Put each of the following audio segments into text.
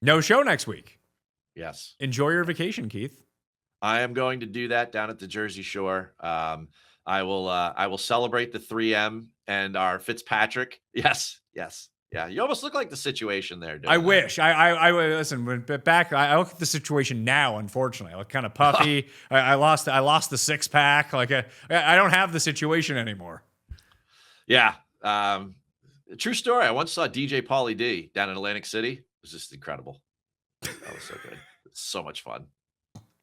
No show next week. Yes. Enjoy your vacation, Keith. I am going to do that down at the Jersey Shore. I will celebrate the 3M and our Fitzpatrick. Yes, yes. Yeah, you almost look like the situation there I doing that. wish. I listen. I look at the situation now. Unfortunately, I look kind of puffy. I lost the six pack. Like I don't have the situation anymore. Yeah. True story. I once saw DJ Pauly D down in Atlantic City. It was just incredible. That was so good. So much fun.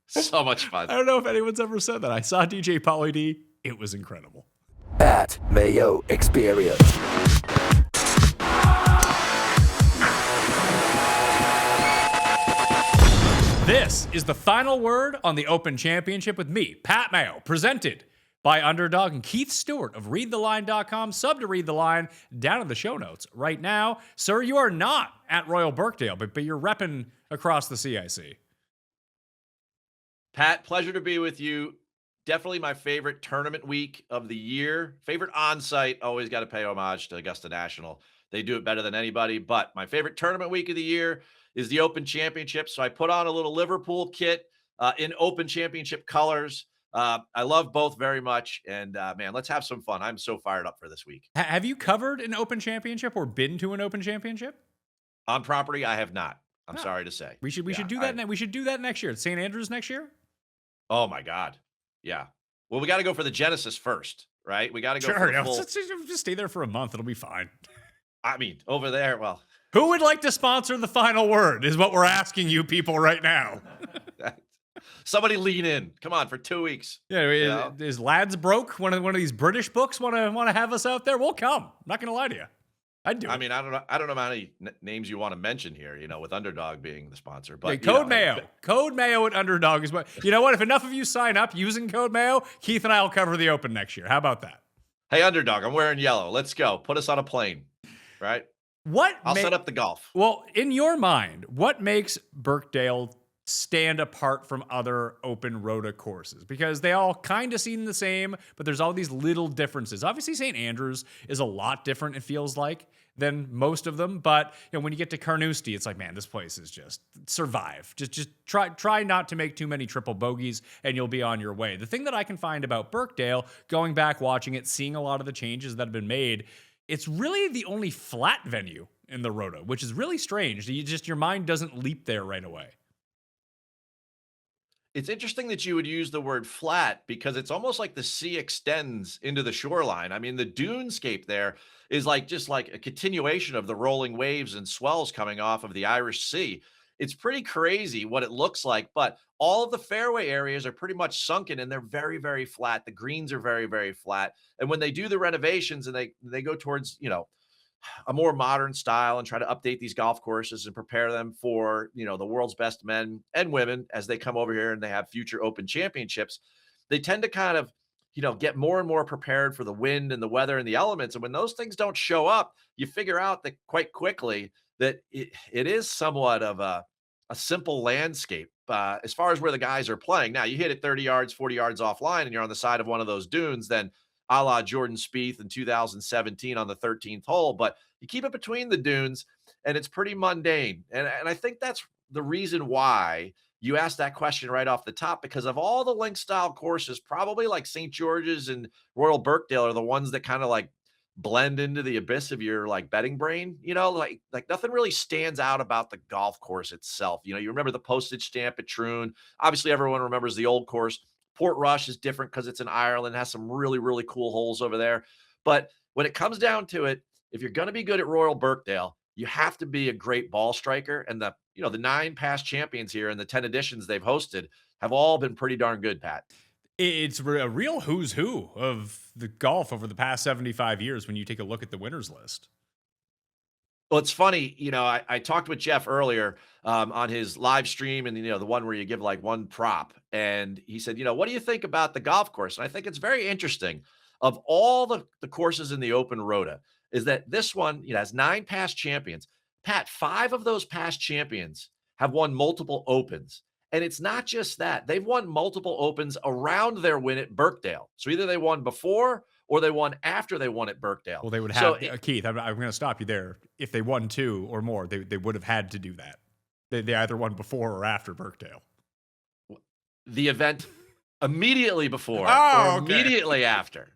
So much fun. I don't know if anyone's ever said that. I saw DJ Pauly D. It was incredible. At Mayo Experience. This is the final word on the Open Championship with me, Pat Mayo, presented by Underdog and Keith Stewart of ReadTheLine.com. Sub to Read the Line down in the show notes right now. Sir, you are not at Royal Birkdale, but you're repping across the CIC. Pat, pleasure to be with you. Definitely my favorite tournament week of the year. Favorite on-site, always got to pay homage to Augusta National. They do it better than anybody, but my favorite tournament week of the year is the Open Championship. So I put on a little Liverpool kit in Open Championship colors. I love both very much. And man, let's have some fun. I'm so fired up for this week. Have you covered an Open Championship or been to an Open Championship? On property, I have not. I'm sorry to say. We should do that. We should do that next year. St. Andrews next year. Oh my God. Yeah. Well, we got to go for the Genesis first, right? We got to go for the full. Just stay there for a month. It'll be fine. I mean, over there, well. Who would like to sponsor the final word is what we're asking you people right now. Somebody lean in. Come on, for 2 weeks. Yeah, is Lads Broke one of these British books want to have us out there? We'll come. I'm not going to lie to you. I'd do it. I mean, I don't know how many names you want to mention here, with Underdog being the sponsor. But Code Mayo. Code Mayo at Underdog is what. You know what? If enough of you sign up using Code Mayo, Keith and I will cover the Open next year. How about that? Hey, Underdog, I'm wearing yellow. Let's go. Put us on a plane, right? I'll set up the golf. Well, in your mind, what makes Birkdale stand apart from other open Rota courses? Because they all kind of seem the same, but there's all these little differences. Obviously, St. Andrews is a lot different, it feels like, than most of them. But when you get to Carnoustie, it's like, man, this place is just survive. Just try not to make too many triple bogeys, and you'll be on your way. The thing that I can find about Birkdale, going back, watching it, seeing a lot of the changes that have been made, it's really the only flat venue in the Rota, which is really strange. Your mind doesn't leap there right away. It's interesting that you would use the word flat because it's almost like the sea extends into the shoreline. I mean, the dunescape there is just like a continuation of the rolling waves and swells coming off of the Irish Sea. It's pretty crazy what it looks like, but all of the fairway areas are pretty much sunken and they're very, very flat. The greens are very, very flat. And when they do the renovations and they go towards, a more modern style and try to update these golf courses and prepare them for, the world's best men and women as they come over here and they have future Open Championships, they tend to kind of, get more and more prepared for the wind and the weather and the elements. And when those things don't show up, you figure out that quite quickly that it is somewhat of a simple landscape as far as where the guys are playing. Now, you hit it 30 yards, 40 yards offline, and you're on the side of one of those dunes, then a la Jordan Spieth in 2017 on the 13th hole, but you keep it between the dunes and it's pretty mundane. And I think that's the reason why you asked that question right off the top, because of all the link style courses, probably like St. George's and Royal Birkdale are the ones that kind of blend into the abyss of your betting brain, like nothing really stands out about the golf course itself. You remember the postage stamp at Troon. Obviously everyone remembers the old course. Portrush is different because it's in Ireland, has some really, really cool holes over there. But when it comes down to it, if you're going to be good at Royal Birkdale, you have to be a great ball striker. And the 9 past champions here and the 10 editions they've hosted have all been pretty darn good, Pat. It's a real who's who of the golf over the past 75 years when you take a look at the winners list. Well, it's funny, I talked with Jeff earlier on his live stream and, the one where you give one prop. And he said, what do you think about the golf course? And I think it's very interesting. Of all the courses in the Open Rota, is that this one has 9 past champions. Pat, 5 of those past champions have won multiple Opens. And it's not just that. They've won multiple Opens around their win at Birkdale. So either they won before or they won after they won at Birkdale. Well, they would have, Keith, I'm going to stop you there. If they won 2 or more, they would have had to do that. They either won before or after Birkdale. The event immediately before or Oh, okay. immediately after.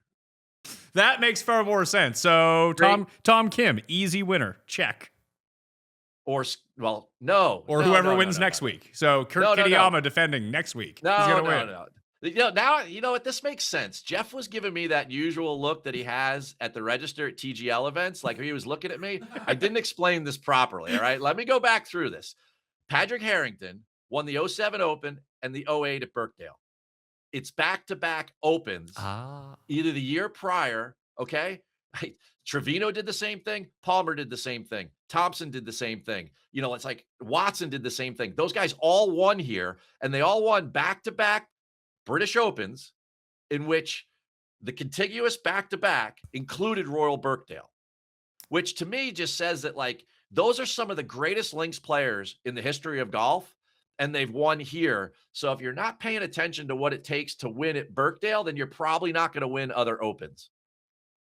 That makes far more sense. So Great. Tom Kim, easy winner, check. Well, no. Or No, whoever no, no, wins no, next no, week. So Kurt no, no, no. Kitayama defending next week. He's No, gonna no, win. no. Now, you know what? This makes sense. Jeff was giving me that usual look that he has at the register at TGL events, like he was looking at me. I didn't explain this properly. All right. Let me go back through this. Patrick Harrington won the '07 Open and the '08 at Birkdale. It's back-to-back opens, either the year prior, okay? Trevino did the same thing. Palmer did the same thing. Thompson did the same thing. You know, it's like Watson did the same thing. Those guys all won here, and they all won back-to-back British Opens in which the contiguous back-to-back included Royal Birkdale, which to me just says that, like, those are some of the greatest links players in the history of golf, and they've won here. So if you're not paying attention to what it takes to win at Birkdale, then you're probably not going to win other Opens.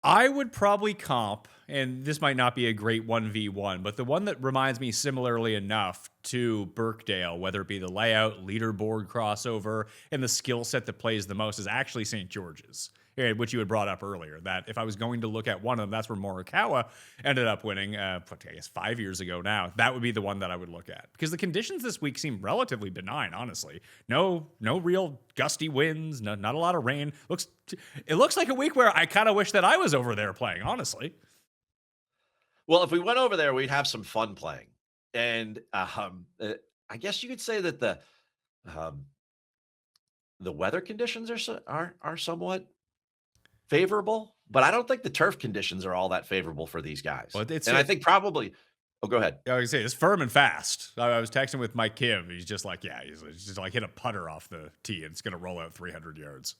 I would probably comp, and this might not be a great 1v1, but the one that reminds me similarly enough to Birkdale, whether it be the layout, leaderboard crossover, and the skill set that plays the most, is actually St. George's, which you had brought up earlier. That if I was going to look at one of them, that's where Morikawa ended up winning, I guess 5 years ago now. That would be the one that I would look at. Because the conditions this week seem relatively benign, honestly. No real gusty winds, not a lot of rain. It looks like a week where I kind of wish that I was over there playing, honestly. Well, if we went over there, we'd have some fun playing. And I guess you could say that the weather conditions are somewhat favorable, but I don't think the turf conditions are all that favorable for these guys. Well, I think probably go ahead. I was say it's firm and fast. I was texting with Mike Kim. He's just like, he's just like hit a putter off the tee and it's going to roll out 300 yards.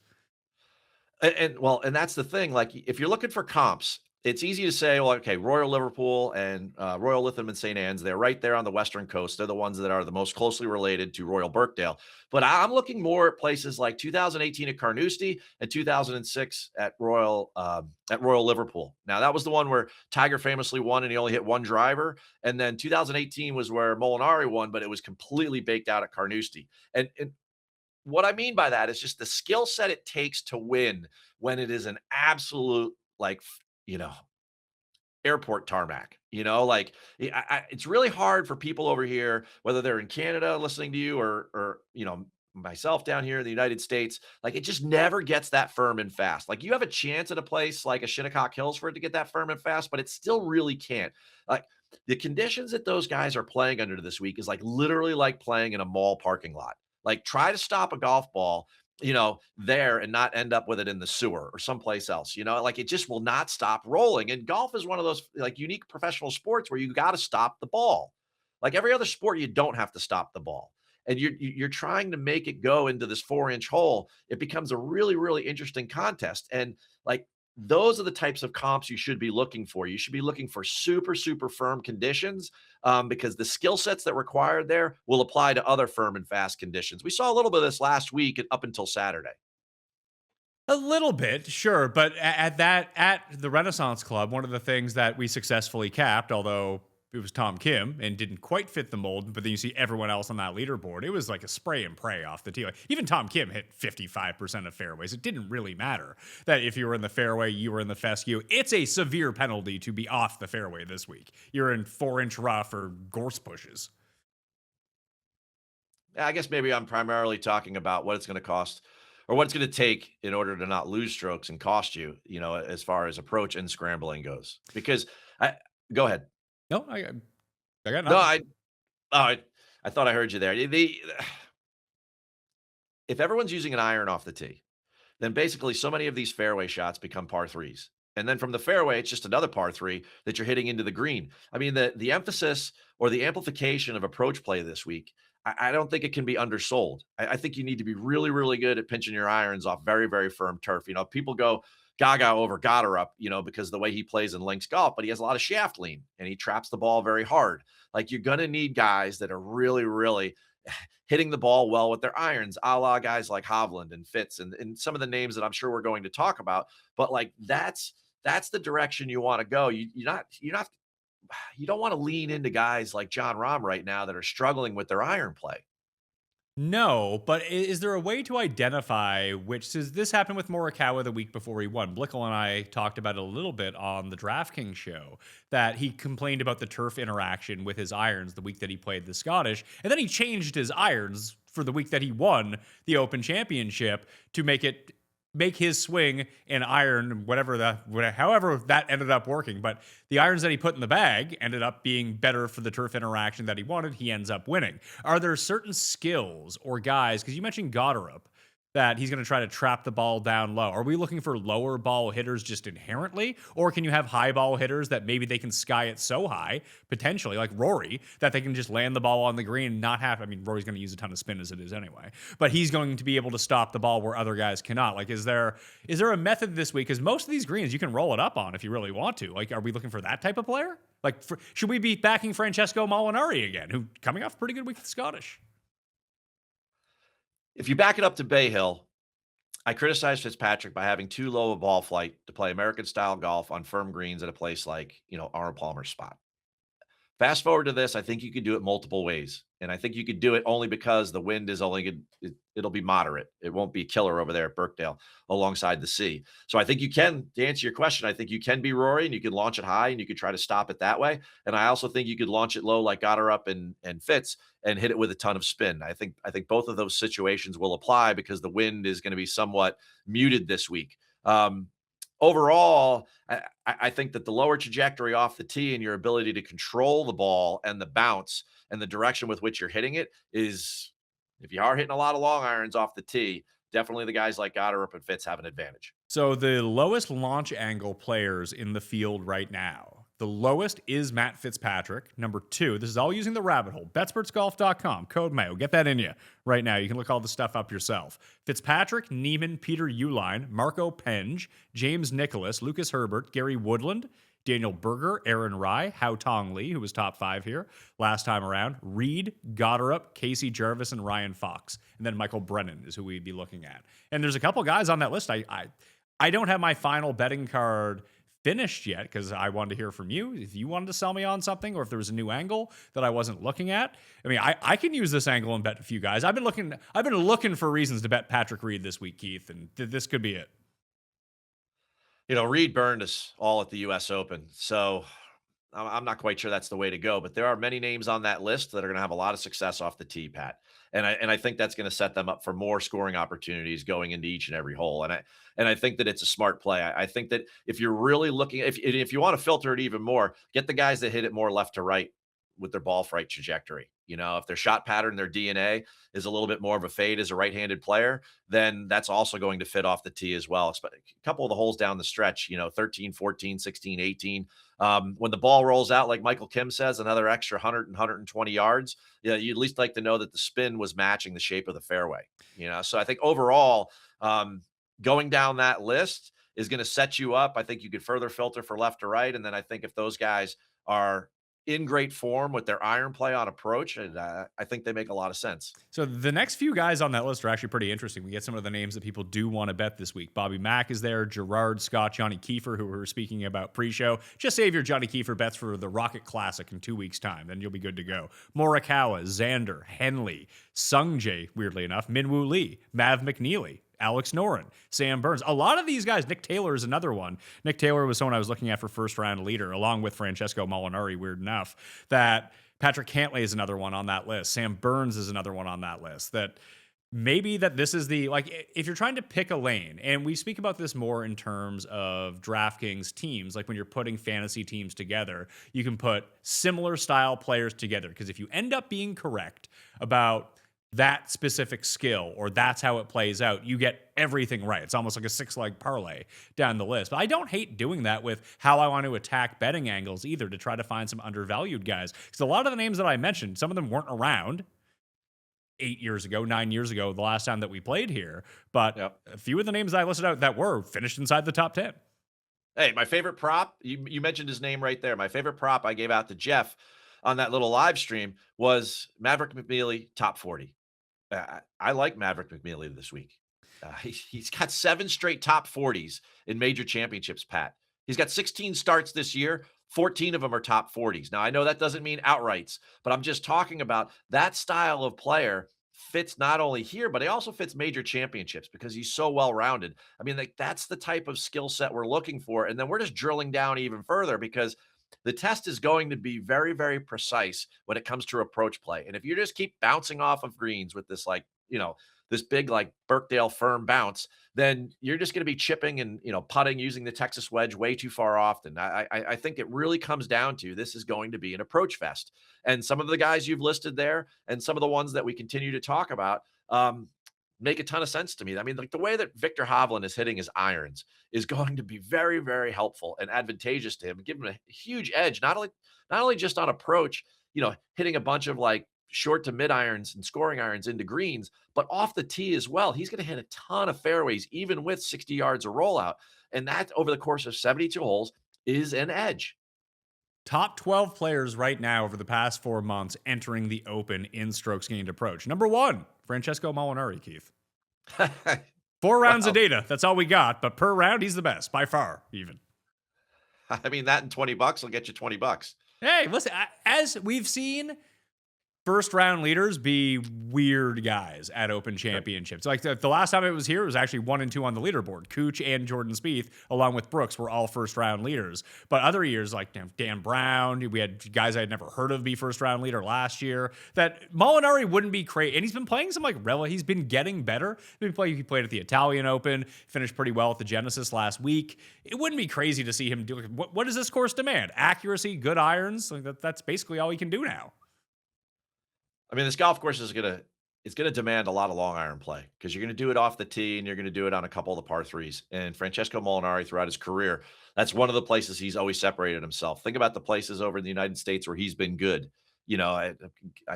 And that's the thing. Like, if you're looking for comps, it's easy to say, well, okay, Royal Liverpool and Royal Lytham and St. Anne's, they're right there on the western coast. They're the ones that are the most closely related to Royal Birkdale. But I'm looking more at places like 2018 at Carnoustie and 2006 at Royal Liverpool. Now, that was the one where Tiger famously won and he only hit one driver. And then 2018 was where Molinari won, but it was completely baked out at Carnoustie. And what I mean by that is just the skill set it takes to win when it is an absolute, like, airport tarmac, like it's really hard for people over here, whether they're in Canada listening to you or, myself down here in the United States, like it just never gets that firm and fast. Like you have a chance at a place like a Shinnecock Hills for it to get that firm and fast, but it still really can't. Like the conditions that those guys are playing under this week is like literally like playing in a mall parking lot. Like try to stop a golf ball there and not end up with it in the sewer or someplace else, like it just will not stop rolling. And golf is one of those like unique professional sports where you got to stop the ball. Like every other sport, you don't have to stop the ball. And you're trying to make it go into this 4-inch hole. It becomes a really, really interesting contest. And like, those are the types of comps you should be looking for. You should be looking for super, super firm conditions because the skill sets that required there will apply to other firm and fast conditions. We saw a little bit of this last week up until Saturday. A little bit, sure. But at the Renaissance Club, one of the things that we successfully capped, although it was Tom Kim and didn't quite fit the mold, but then you see everyone else on that leaderboard. It was like a spray and pray off the tee. Like, even Tom Kim hit 55% of fairways. It didn't really matter that if you were in the fairway, you were in the fescue. It's a severe penalty to be off the fairway this week. You're in 4-inch rough or gorse bushes. I guess maybe I'm primarily talking about what it's going to cost or what it's going to take in order to not lose strokes and cost you, as far as approach and scrambling goes. Because go ahead. No, I got nothing. No, I thought I heard you there. If everyone's using an iron off the tee, then basically so many of these fairway shots become par threes. And then from the fairway, it's just another par three that you're hitting into the green. I mean, the emphasis or the amplification of approach play this week, I don't think it can be undersold. I think you need to be really, really good at pinching your irons off very, very firm turf. People go Gaga over Goddard, because the way he plays in links golf, but he has a lot of shaft lean and he traps the ball very hard. Like you're going to need guys that are really, really hitting the ball well with their irons, a la guys like Hovland and Fitz and some of the names that I'm sure we're going to talk about. But like, that's the direction you want to go. You're not you don't want to lean into guys like John Rahm right now that are struggling with their iron play. No, but is there a way to identify which? Says this happened with Morikawa the week before he won. Blickle and I talked about it a little bit on the DraftKings show that he complained about the turf interaction with his irons the week that he played the Scottish, and then he changed his irons for the week that he won the Open Championship to make his swing and iron, however that ended up working. But the irons that he put in the bag ended up being better for the turf interaction that he wanted. He ends up winning. Are there certain skills or guys, because you mentioned Goddard, that he's going to try to trap the ball down low? Are we looking for lower ball hitters just inherently? Or can you have high ball hitters that maybe they can sky it so high, potentially, like Rory, that they can just land the ball on the green and not have, I mean, Rory's going to use a ton of spin as it is anyway, but he's going to be able to stop the ball where other guys cannot. Like, is there a method this week? Because most of these greens you can roll it up on if you really want to. Like, are we looking for that type of player? Like, should we be backing Francesco Molinari again, who coming off a pretty good week with the Scottish? If you back it up to Bay Hill, I criticized Fitzpatrick by having too low a ball flight to play American style golf on firm greens at a place like, Arnold Palmer's spot. Fast forward to this, I think you could do it multiple ways. And I think you could do it only because the wind is only good. It'll be moderate. It won't be killer over there at Birkdale alongside the sea. So I think you can, to answer your question, I think you can be Rory and you can launch it high and you could try to stop it that way. And I also think you could launch it low like Goddard up and Fitz and hit it with a ton of spin. I think both of those situations will apply because the wind is going to be somewhat muted this week. Overall, I think that the lower trajectory off the tee and your ability to control the ball and the bounce and the direction with which you're hitting it is, if you are hitting a lot of long irons off the tee, definitely the guys like Goddard and Fitz have an advantage. So the lowest launch angle players in the field right now. The lowest is Matt Fitzpatrick. Number 2, this is all using the rabbit hole, betspertsgolf.com, code Mayo. Get that in you right now. You can look all the stuff up yourself. Fitzpatrick, Neiman, Peter Uline, Marco Penge, James Nicholas, Lucas Herbert, Gary Woodland, Daniel Berger, Aaron Rye, Hao Tong Lee, who was top 5 here last time around, Reed, Goddard, Casey Jarvis, and Ryan Fox. And then Michael Brennan is who we'd be looking at. And there's a couple guys on that list. I don't have my final betting card finished yet because I wanted to hear from you if you wanted to sell me on something or if there was a new angle that I wasn't looking at. I mean, I can use this angle and bet a few guys. I've been looking for reasons to bet Patrick Reed this week, Keith, and this could be it. Reed burned us all at the US Open. So I'm not quite sure that's the way to go, but there are many names on that list that are going to have a lot of success off the tee, Pat. And I think that's going to set them up for more scoring opportunities going into each and every hole. And I think that it's a smart play. I think that if you're really looking, if you want to filter it even more, get the guys that hit it more left to right with their ball flight trajectory. If their shot pattern, their DNA is a little bit more of a fade as a right-handed player, then that's also going to fit off the tee as well. A couple of the holes down the stretch, 13, 14, 16, 18. When the ball rolls out, like Michael Kim says, another extra 100 and 120 yards, you'd at least like to know that the spin was matching the shape of the fairway. So I think overall, going down that list is going to set you up. I think you could further filter for left to right. And then I think if those guys are in great form with their iron play on approach, and I think they make a lot of sense. So the next few guys on that list are actually pretty interesting. We get some of the names that people do want to bet this week. Bobby Mack is there, Gerard, Scott, Johnny Kiefer, who we were speaking about pre-show. Just save your Johnny Kiefer bets for the Rocket Classic in 2 weeks' time. Then you'll be good to go. Morikawa, Xander, Henley, Sungjae, weirdly enough, Minwoo Lee, Mav McNeely, Alex Noren, Sam Burns. A lot of these guys, Nick Taylor is another one. Nick Taylor was someone I was looking at for first round leader, along with Francesco Molinari, weird enough. That Patrick Cantlay is another one on that list. Sam Burns is another one on that list. That maybe that this is the, like, if you're trying to pick a lane, and we speak about this more in terms of DraftKings teams, like when you're putting fantasy teams together, you can put similar style players together. Because if you end up being correct about that specific skill, or that's how it plays out, you get everything right. It's almost like a 6-leg parlay down the list. But I don't hate doing that with how I want to attack betting angles either, to try to find some undervalued guys. Because a lot of the names that I mentioned, some of them weren't around 8 years ago, 9 years ago, the last time that we played here. But a few of the names I listed out that were finished inside the top 10. Hey, my favorite prop, you mentioned his name right there. My favorite prop I gave out to Jeff on that little live stream was Maverick McNeely, top 40. I like Maverick McNeely this week. He's got 7 straight top 40s in major championships, Pat. He's got 16 starts this year, 14 of them are top 40s. Now, I know that doesn't mean outrights, but I'm just talking about that style of player fits not only here, but he also fits major championships because he's so well-rounded. I mean, like, that's the type of skill set we're looking for. And then we're just drilling down even further because the test is going to be very, very precise when it comes to approach play. And if you just keep bouncing off of greens with this, like, this big, like, Birkdale firm bounce, then you're just going to be chipping and, putting using the Texas wedge way too far often. I think it really comes down to this is going to be an approach fest. And some of the guys you've listed there and some of the ones that we continue to talk about, make a ton of sense to me. I mean, like, the way that Victor Hovland is hitting his irons is going to be very, very helpful and advantageous to him, give him a huge edge, not only just on approach, hitting a bunch of, like, short to mid irons and scoring irons into greens, but off the tee as well. He's going to hit a ton of fairways, even with 60 yards of rollout. And that over the course of 72 holes is an edge. Top 12 players right now over the past 4 months entering the Open in strokes gained approach. Number 1, Francesco Molinari, Keith. 4 rounds of data. That's all we got. But per round, he's the best by far, even. I mean, that and $20 will get you $20. Hey, listen, as we've seen first round leaders be weird guys at Open Championships. Like the last time it was here, it was actually 1 and 2 on the leaderboard. Cooch and Jordan Spieth, along with Brooks, were all first round leaders. But other years, like Dan Brown, we had guys I had never heard of be first round leader last year. That Molinari wouldn't be crazy. And he's been playing some like he's been getting better. He played at the Italian Open, finished pretty well at the Genesis last week. It wouldn't be crazy to see him do. What does this course demand? Accuracy, good irons. Like that's basically all he can do now. I mean, this golf course is going to demand a lot of long iron play because you're going to do it off the tee and you're going to do it on a couple of the par threes. And Francesco Molinari, throughout his career, that's one of the places he's always separated himself. Think about the places over in the United States where he's been good. I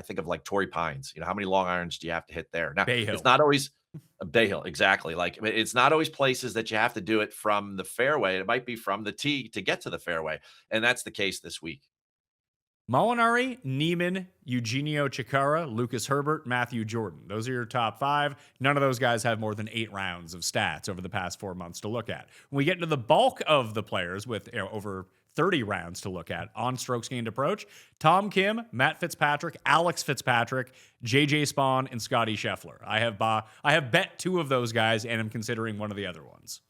think of like Torrey Pines. How many long irons do you have to hit there? Now, Bay Hill. It's not always Bay Hill, exactly. Like, it's not always places that you have to do it from the fairway. It might be from the tee to get to the fairway, and that's the case this week. Molinari, Neiman, Eugenio Chacarra, Lucas Herbert, Matthew Jordan. Those are your top 5. None of those guys have more than 8 rounds of stats over the past 4 months to look at. When we get into the bulk of the players with over 30 rounds to look at on strokes gained approach, Tom Kim, Matt Fitzpatrick, Alex Fitzpatrick, JJ Spawn, and Scotty Scheffler. I have bet 2 of those guys, and I'm considering one of the other ones.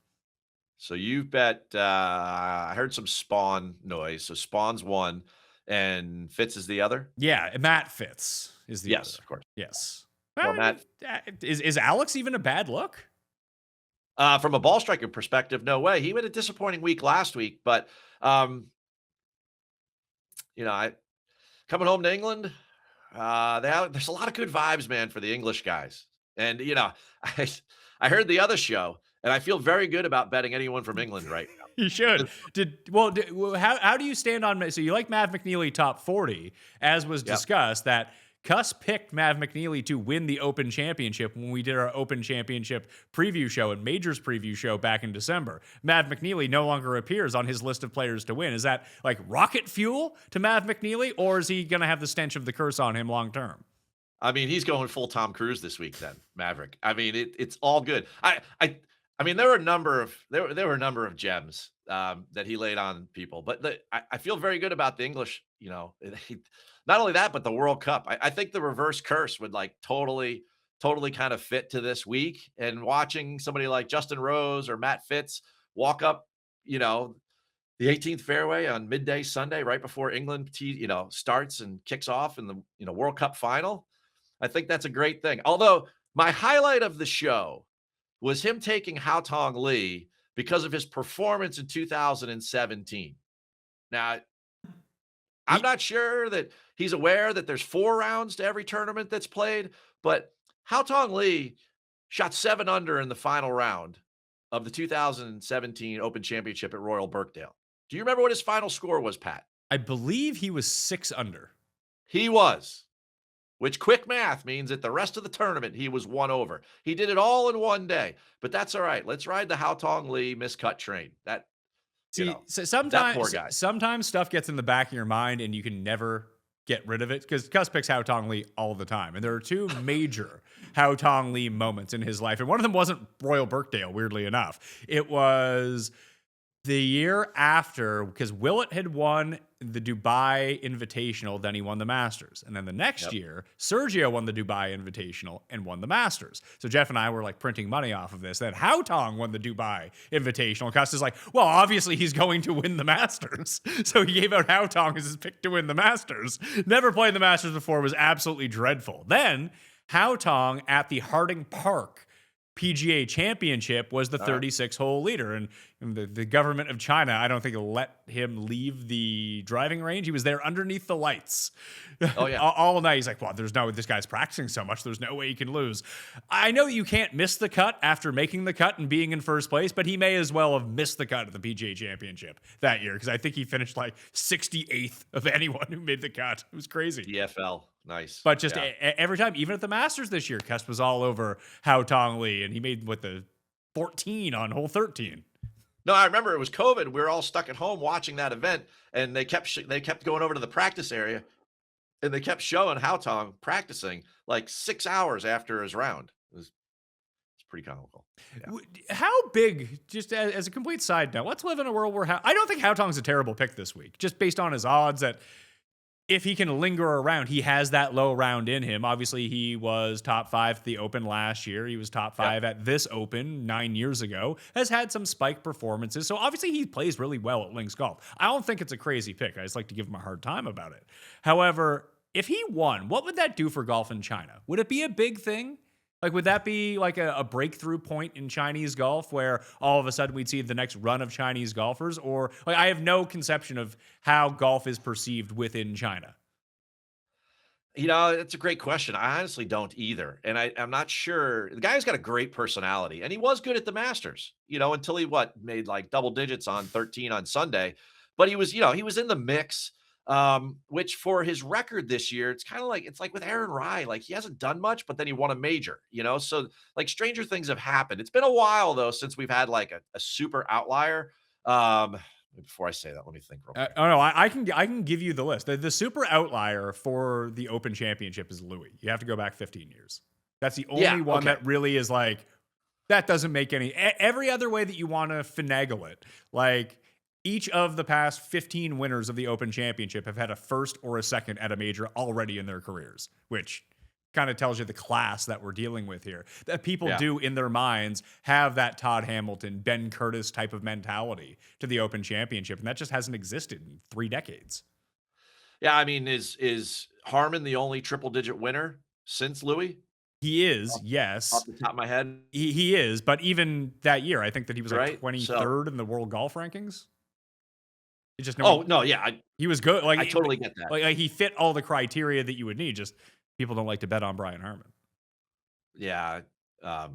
So you've bet, I heard some Spawn noise. So Spawn's 1. And Fitz is the other? Yeah, Matt Fitz is the other. Yes, of course. Yes. Well, Matt, is Alex even a bad look? from a ball striking perspective, no way. He had a disappointing week last week, but I coming home to England, there's a lot of good vibes, man, for the English guys. And I heard the other show, and I feel very good about betting anyone from England right now. You should. How do you stand on? So you like Mav McNeely top 40, as was discussed. That Cuss picked Mav McNeely to win the Open Championship when we did our Open Championship preview show and Majors preview show back in December. Mav McNeely no longer appears on his list of players to win. Is that like rocket fuel to Mav McNeely, or is he going to have the stench of the curse on him long term? I mean, he's going full Tom Cruise this week, then Maverick. I mean, it's all good. I mean, there were a number of gems that he laid on people, but I feel very good about the English. Not only that, but the World Cup. I think the reverse curse would like totally kind of fit to this week. And watching somebody like Justin Rose or Matt Fitz walk up, the 18th fairway on midday Sunday, right before England, starts and kicks off in the World Cup final. I think that's a great thing. Although my highlight of the show was him taking Haotong Li because of his performance in 2017. Now, I'm not sure that he's aware that there's 4 rounds to every tournament that's played, but Haotong Li shot 7 under in the final round of the 2017 Open Championship at Royal Birkdale. Do you remember what his final score was, Pat? I believe he was 6 under. He was. Which quick math means that the rest of the tournament, he was 1 over. He did it all in one day, but that's all right. Let's ride the Haotong Li miscut train. So that poor guy. Sometimes stuff gets in the back of your mind and you can never get rid of it because Cuss picks Haotong Li all the time. And there are 2 major Haotong Li moments in his life. And one of them wasn't Royal Birkdale, weirdly enough. It was The year after, because Willett had won the Dubai Invitational, then he won the Masters. And then the next Yep. year, Sergio won the Dubai Invitational and won the Masters. So Jeff and I were like printing money off of this. Then Haotong won the Dubai Invitational. Custer's like, well, obviously he's going to win the Masters. So he gave out Haotong as his pick to win the Masters. Never played the Masters before, was absolutely dreadful. Then Haotong at the Harding Park PGA Championship was the 36-hole leader. And the government of China, I don't think, let him leave the driving range. He was there underneath the lights Oh, yeah. all night. He's like, well, this guy's practicing so much. There's no way he can lose. I know you can't miss the cut after making the cut and being in first place, but he may as well have missed the cut at the PGA Championship that year because I think he finished like 68th of anyone who made the cut. It was crazy. DFL. Nice. But just Yeah. every time, even at the Masters this year, Cust was all over Haotong Li, and he made the 14 on hole 13. No, I remember it was COVID. We were all stuck at home watching that event, and they kept going over to the practice area, and they kept showing Haotong practicing like 6 hours after his round. It's pretty comical. Yeah. How big, just as a complete side note, let's live in a world where I don't think Haotong's a terrible pick this week, just based on his odds that if he can linger around, he has that low round in him. Obviously, he was top 5 at the Open last year. He was top 5 at this Open 9 years ago. Has had some spike performances. So obviously, he plays really well at links golf. I don't think it's a crazy pick. I just like to give him a hard time about it. However, if he won, what would that do for golf in China? Would it be a big thing? Like, would that be like a breakthrough point in Chinese golf where all of a sudden we'd see the next run of Chinese golfers? Or, like, I have no conception of how golf is perceived within China. You know, it's a great question. I honestly don't either. And I'm not sure. The guy's got a great personality, and he was good at the Masters, until he made like double digits on 13 on Sunday. But he was in the mix. Which for his record this year, it's like with Aaron Rai, like he hasn't done much, but then he won a major, so like stranger things have happened. It's been a while though, since we've had like a super outlier. Before I say that, let me think real quick. I can give you the list. The super outlier for the Open Championship is Louis. You have to go back 15 years. That's the only one that really is like, that doesn't make every other way that you want to finagle it. Like, each of the past 15 winners of the Open Championship have had a first or a second at a major already in their careers, which kind of tells you the class that we're dealing with here. That people do in their minds have that Todd Hamilton, Ben Curtis type of mentality to the Open Championship, and that just hasn't existed in 3 decades. Yeah, I mean, is Harmon the only triple-digit winner since Louis? He is, yes. Off the top of my head? He is, but even that year, I think that he was like Right, 23rd in the world golf rankings. Just he was good. Like, I totally get that. Like he fit all the criteria that you would need. Just people don't like to bet on Brian Harmon. Yeah, I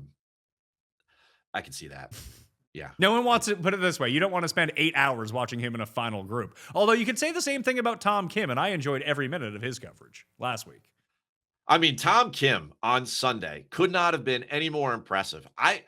can see that. Yeah. No one wants to put it this way. You don't want to spend 8 hours watching him in a final group. Although you could say the same thing about Tom Kim, and I enjoyed every minute of his coverage last week. I mean, Tom Kim on Sunday could not have been any more impressive. I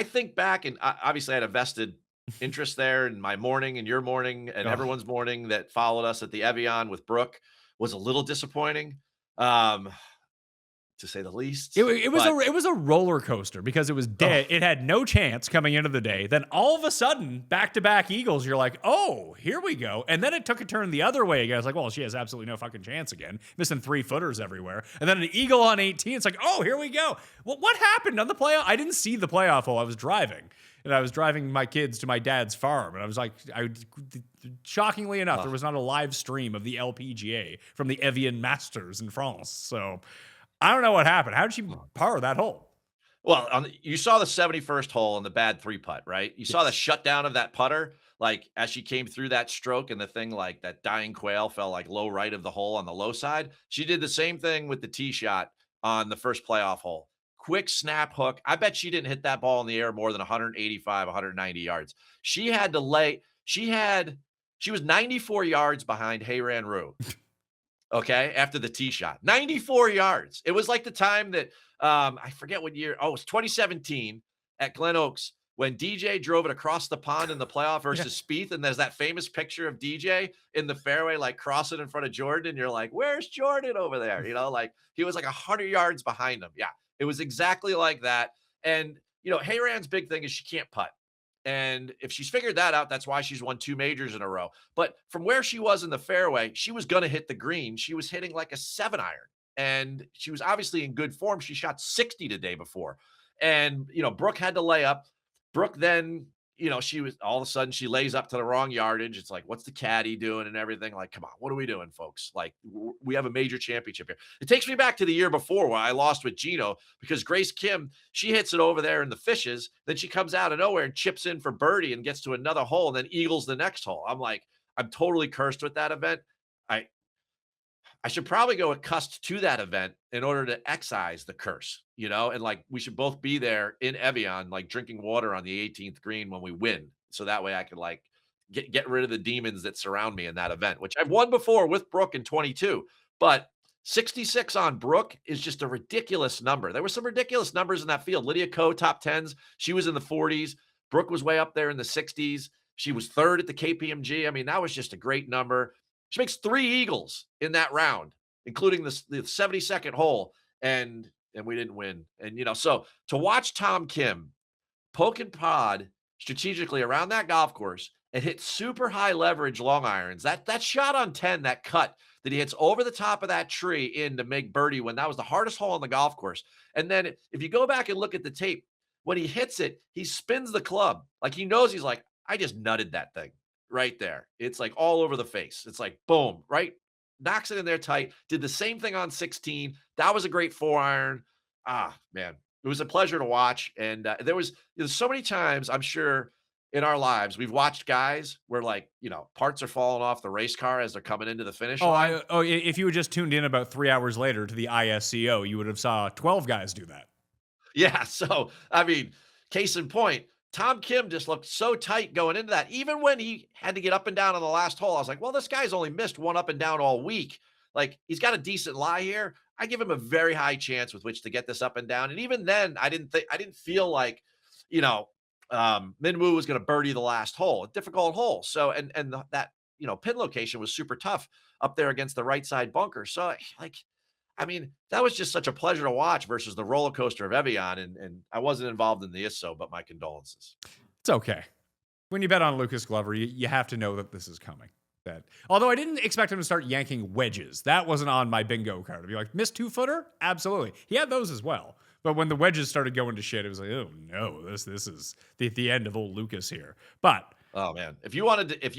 think back, and obviously I had a vested interest there, in my morning and your morning and everyone's morning that followed us at the Evian with Brooke was a little disappointing, to say the least. It was a roller coaster because it was dead. It had no chance coming into the day. Then all of a sudden, back-to-back eagles, you're like, oh, here we go. And then it took a turn the other way again. I was like, well, she has absolutely no fucking chance again. Missing 3-footers everywhere. And then an eagle on 18. It's like, oh, here we go. Well, what happened on the playoff? I didn't see the playoff hole. I was driving. And I was driving my kids to my dad's farm. And I was like, shockingly enough, there was not a live stream of the LPGA from the Evian Masters in France. So I don't know what happened. How did she par that hole? Well, you saw the 71st hole and the bad 3-putt, right? You saw the shutdown of that putter, like as she came through that stroke, and the thing, like that dying quail fell like low right of the hole on the low side. She did the same thing with the tee shot on the first playoff hole. Quick snap hook. I bet she didn't hit that ball in the air more than 185, 190 yards. She was 94 yards behind Heyran Rue. Okay, after the tee shot. 94 yards. It was like the time that I forget what year. Oh, it was 2017 at Glen Oaks when DJ drove it across the pond in the playoff versus Spieth, and there's that famous picture of DJ in the fairway, like crossing in front of Jordan, and you're like, where's Jordan over there? Like he was like 100 yards behind him. Yeah. It was exactly like that. And, Heyran's big thing is she can't putt. And if she's figured that out, that's why she's won 2 majors in a row. But from where she was in the fairway, she was going to hit the green. She was hitting like a 7-iron, and she was obviously in good form. She shot 60 the day before. And, Brooke had to lay up. Brooke then, she was all of a sudden she lays up to the wrong yardage. It's like, what's the caddy doing and everything? Like, come on, what are we doing, folks? Like, we have a major championship here. It takes me back to the year before where I lost with Gino because Grace Kim, she hits it over there in the fishes. Then she comes out of nowhere and chips in for birdie and gets to another hole and then eagles the next hole. I'm like, I'm totally cursed with that event. I should probably go accustomed to that event in order to excise the curse, and like we should both be there in Evian, like drinking water on the 18th green when we win. So that way I could like get rid of the demons that surround me in that event, which I've won before with Brooke in 22. But 66 on Brooke is just a ridiculous number. There were some ridiculous numbers in that field. Lydia Ko, top 10s. She was in the 40s. Brooke was way up there in the 60s. She was third at the KPMG. I mean, that was just a great number. She makes 3 eagles in that round, including the 72nd hole, and we didn't win. And, so to watch Tom Kim poke and pod strategically around that golf course and hit super high leverage long irons, that shot on 10, that cut that he hits over the top of that tree in to make birdie when that was the hardest hole on the golf course. And then if you go back and look at the tape, when he hits it, he spins the club. Like he knows he's like, I just nutted that thing. Right there. It's like all over the face. It's like, boom, right? Knocks it in there tight. Did the same thing on 16. That was a great 4-iron. Man, it was a pleasure to watch. And there's so many times, I'm sure, in our lives, we've watched guys where like, parts are falling off the race car as they're coming into the finish line. If you had just tuned in about 3 hours later to the ISCO, you would have saw 12 guys do that. Yeah. So, I mean, case in point, Tom Kim just looked so tight going into that. Even when he had to get up and down on the last hole, I was like, well, this guy's only missed 1 up and down all week. Like, he's got a decent lie here. I give him a very high chance with which to get this up and down. And even then, I didn't feel like, Minwoo was going to birdie the last hole, a difficult hole. So, that, pin location was super tough up there against the right side bunker. So, like, I mean, that was just such a pleasure to watch versus the roller coaster of Evian. And I wasn't involved in the ISO, but my condolences. It's okay. When you bet on Lucas Glover, you have to know that this is coming. Although I didn't expect him to start yanking wedges. That wasn't on my bingo card. To be like, missed 2-footer? Absolutely. He had those as well. But when the wedges started going to shit, it was like, oh no, this is the end of old Lucas here. But oh man, if you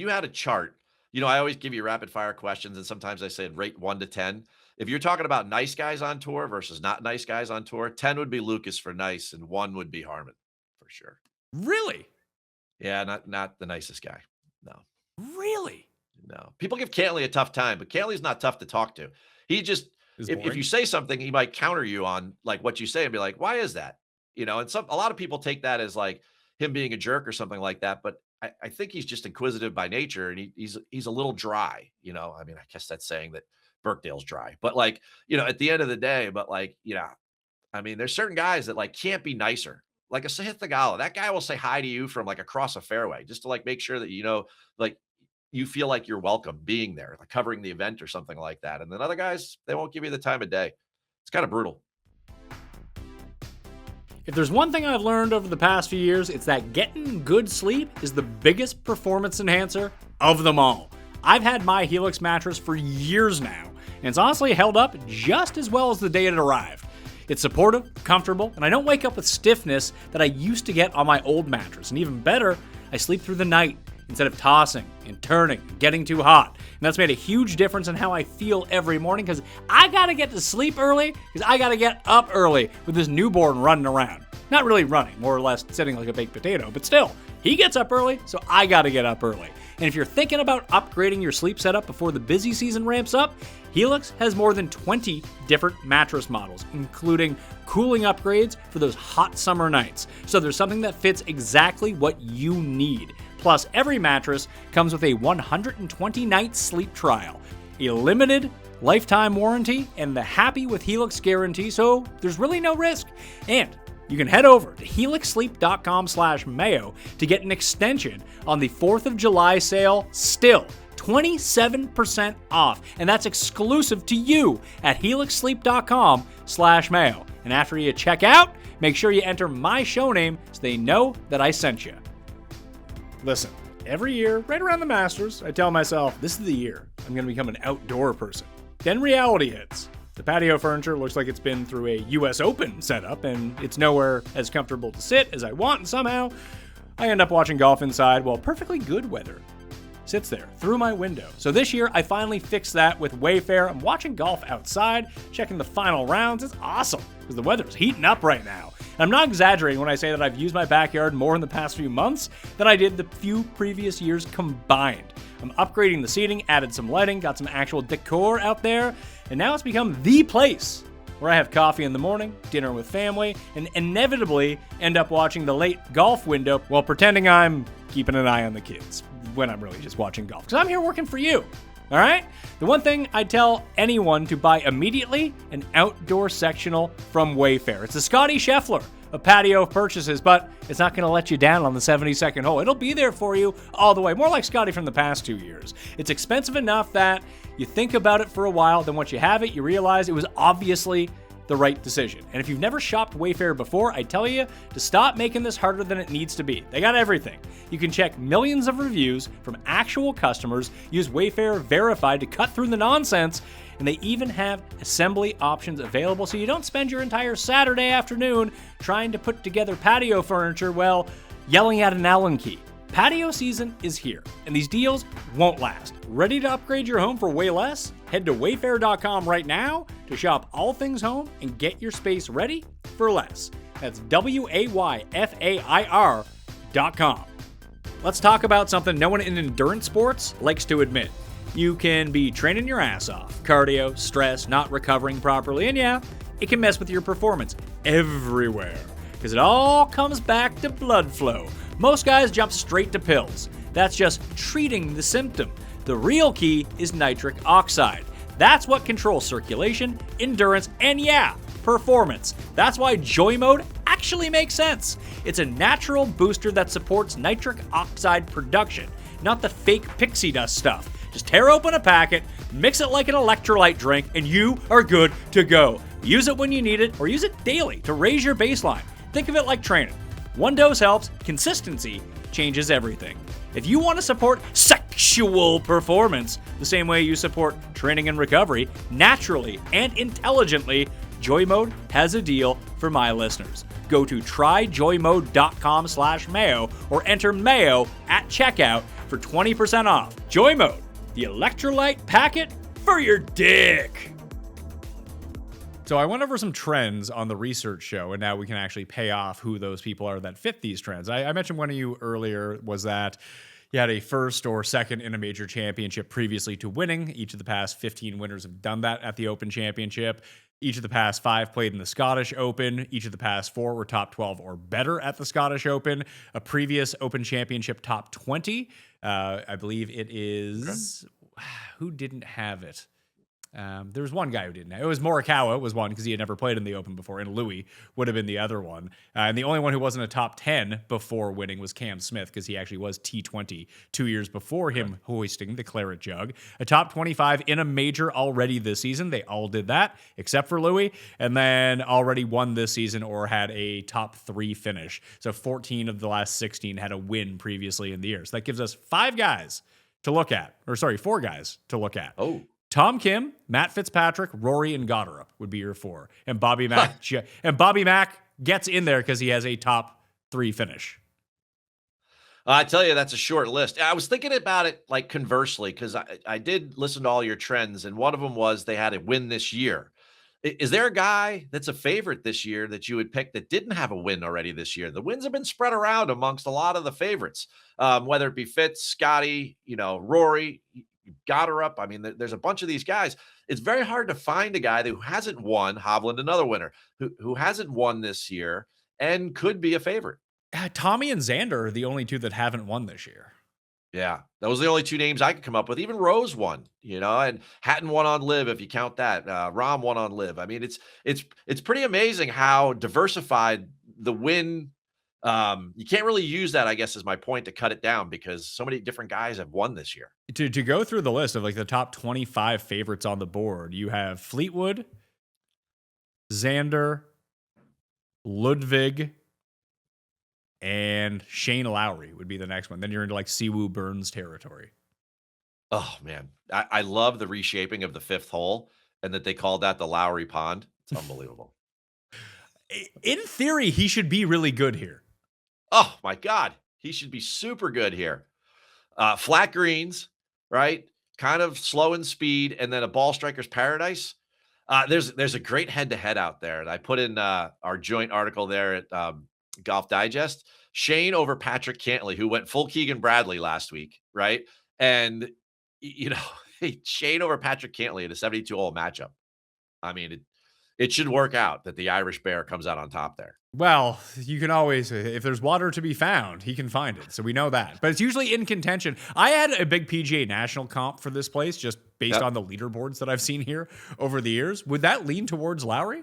had a chart, I always give you rapid fire questions, and sometimes I say rate 1 to 10. If you're talking about nice guys on tour versus not nice guys on tour, 10 would be Lucas for nice, and 1 would be Harman for sure. Really? Yeah, not the nicest guy. No. Really? No. People give Cantley a tough time, but Cantley's not tough to talk to. He just, if you say something, he might counter you on like what you say and be like, why is that? And a lot of people take that as like him being a jerk or something like that. But I think he's just inquisitive by nature, and he's a little dry, I mean, I guess that's saying that Birkdale's dry, but like, at the end of the day, but like, I mean, there's certain guys that like can't be nicer. Like a Sahith Theegala, that guy will say hi to you from like across a fairway just to like make sure that, like you feel like you're welcome being there, like covering the event or something like that. And then other guys, they won't give you the time of day. It's kind of brutal. If there's one thing I've learned over the past few years, it's that getting good sleep is the biggest performance enhancer of them all. I've had my Helix mattress for years now, and it's honestly held up just as well as the day it arrived. It's supportive, comfortable, and I don't wake up with stiffness that I used to get on my old mattress. And even better, I sleep through the night instead of tossing and turning and getting too hot. And that's made a huge difference in how I feel every morning, because I gotta get to sleep early because I gotta get up early with this newborn running around. Not really running, more or less sitting like a baked potato, but still, he gets up early, so I gotta get up early. And if you're thinking about upgrading your sleep setup before the busy season ramps up, Helix has more than 20 different mattress models, including cooling upgrades for those hot summer nights. So there's something that fits exactly what you need. Plus, every mattress comes with a 120-night sleep trial, a limited lifetime warranty, and the Happy with Helix guarantee, so there's really no risk. And you can head over to helixsleep.com/Mayo to get an extension on the 4th of July sale, still 27% off. And that's exclusive to you at helixsleep.com/Mayo. And after you check out, make sure you enter my show name so they know that I sent you. Listen, every year, right around the Masters, I tell myself, this is the year I'm going to become an outdoor person. Then reality hits. The patio furniture looks like it's been through a US Open setup, and it's nowhere as comfortable to sit as I want, and somehow I end up watching golf inside while perfectly good weather sits there through my window. So this year, I finally fixed that with WAYFAIR. I'm watching golf outside, checking the final rounds. It's awesome because the weather is heating up right now. And I'm not exaggerating when I say that I've used my backyard more in the past few months than I did the few previous years combined. I'm upgrading the seating, added some lighting, got some actual decor out there, and now it's become the place where I have coffee in the morning, dinner with family, and inevitably end up watching the late golf window while pretending I'm keeping an eye on the kids when I'm really just watching golf. Because I'm here working for you, all right? The one thing I tell anyone to buy immediately, an outdoor sectional from WAYFAIR. It's the Scotty Scheffler of patio purchases, but it's not going to let you down on the 72nd hole. It'll be there for you all the way, more like Scotty from the past 2 years. It's expensive enough that you think about it for a while, then once you have it, you realize it was obviously the right decision. And if you've never shopped WAYFAIR before, I tell you to stop making this harder than it needs to be. They got everything. You can check millions of reviews from actual customers, use WAYFAIR Verified to cut through the nonsense, and they even have assembly options available so you don't spend your entire Saturday afternoon trying to put together patio furniture, well, yelling at an Allen key. Patio season is here, and these deals won't last. Ready to upgrade your home for way less? Head to wayfair.com right now to shop all things home and get your space ready for less. That's WAYFAIR.com. Let's talk about something no one in endurance sports likes to admit. You can be training your ass off, cardio, stress, not recovering properly, and yeah, it can mess with your performance everywhere, because it all comes back to blood flow. Most guys jump straight to pills. That's just treating the symptom. The real key is nitric oxide. That's what controls circulation, endurance, and yeah, performance. That's why Joy Mode actually makes sense. It's a natural booster that supports nitric oxide production, not the fake pixie dust stuff. Just tear open a packet, mix it like an electrolyte drink, and you are good to go. Use it when you need it, or use it daily to raise your baseline. Think of it like training. One dose helps, consistency changes everything. If you want to support sexual performance the same way you support training and recovery, naturally and intelligently, Joy Mode has a deal for my listeners. Go to tryjoymode.com/Mayo or enter Mayo at checkout for 20% off. Joy Mode, the electrolyte packet for your dick. So I went over some trends on the research show, and now we can actually pay off who those people are that fit these trends. I mentioned one of you earlier was that you had a first or second in a major championship previously to winning. Each of the past 15 winners have done that at the Open Championship. Each of the past 5 played in the Scottish Open. Each of the past 4 were top 12 or better at the Scottish Open. A previous Open Championship top 20. I believe it is... Okay. Who didn't have it? There was one guy who didn't. It was Morikawa was one because he had never played in the Open before, and Louis would have been the other one. And the only one who wasn't a top 10 before winning was Cam Smith because he actually was T20 2 years before him hoisting the Claret Jug. A top 25 in a major already this season. They all did that except for Louis, and then already won this season or had a top 3 finish. So 14 of the last 16 had a win previously in the year. So that gives us 4 guys to look at. Oh. Tom Kim, Matt Fitzpatrick, Rory, and Goddard would be your 4. And Bobby Mack gets in there because he has a top 3 finish. I tell you, that's a short list. I was thinking about it like conversely, because I did listen to all your trends, and one of them was they had a win this year. Is there a guy that's a favorite this year that you would pick that didn't have a win already this year? The wins have been spread around amongst a lot of the favorites, whether it be Fitz, Scotty, Rory, Goddard. I mean, there's a bunch of these guys. It's very hard to find a guy who hasn't won. Hovland, another winner, who hasn't won this year and could be a favorite. Tommy and Xander are the only 2 that haven't won this year. Yeah, those are the only 2 names I could come up with. Even Rose won, and Hatton won on Live if you count that. Rahm won on Live. I mean, it's pretty amazing how diversified the win. You can't really use that, I guess, is my point, to cut it down because so many different guys have won this year. To go through the list of like the top 25 favorites on the board, you have Fleetwood, Xander, Ludwig, and Shane Lowry would be the next one. Then you're into like Siwoo Burns territory. Oh man, I love the reshaping of the fifth hole and that they called that the Lowry Pond. It's unbelievable. In theory, he should be really good here. Oh my God, he should be super good here. Flat greens, right? Kind of slow in speed, and then a ball striker's paradise. There's a great head-to-head out there, and I put in our joint article there at Golf Digest. Shane over Patrick Cantley, who went full Keegan Bradley last week, right? And you know, Shane over Patrick Cantley in a 72-hole matchup. I mean, it should work out that the Irish Bear comes out on top there. Well, you can always, if there's water to be found, he can find it. So we know that. But it's usually in contention. I had a big PGA National comp for this place just based on the leaderboards that I've seen here over the years. Would that lean towards Lowry?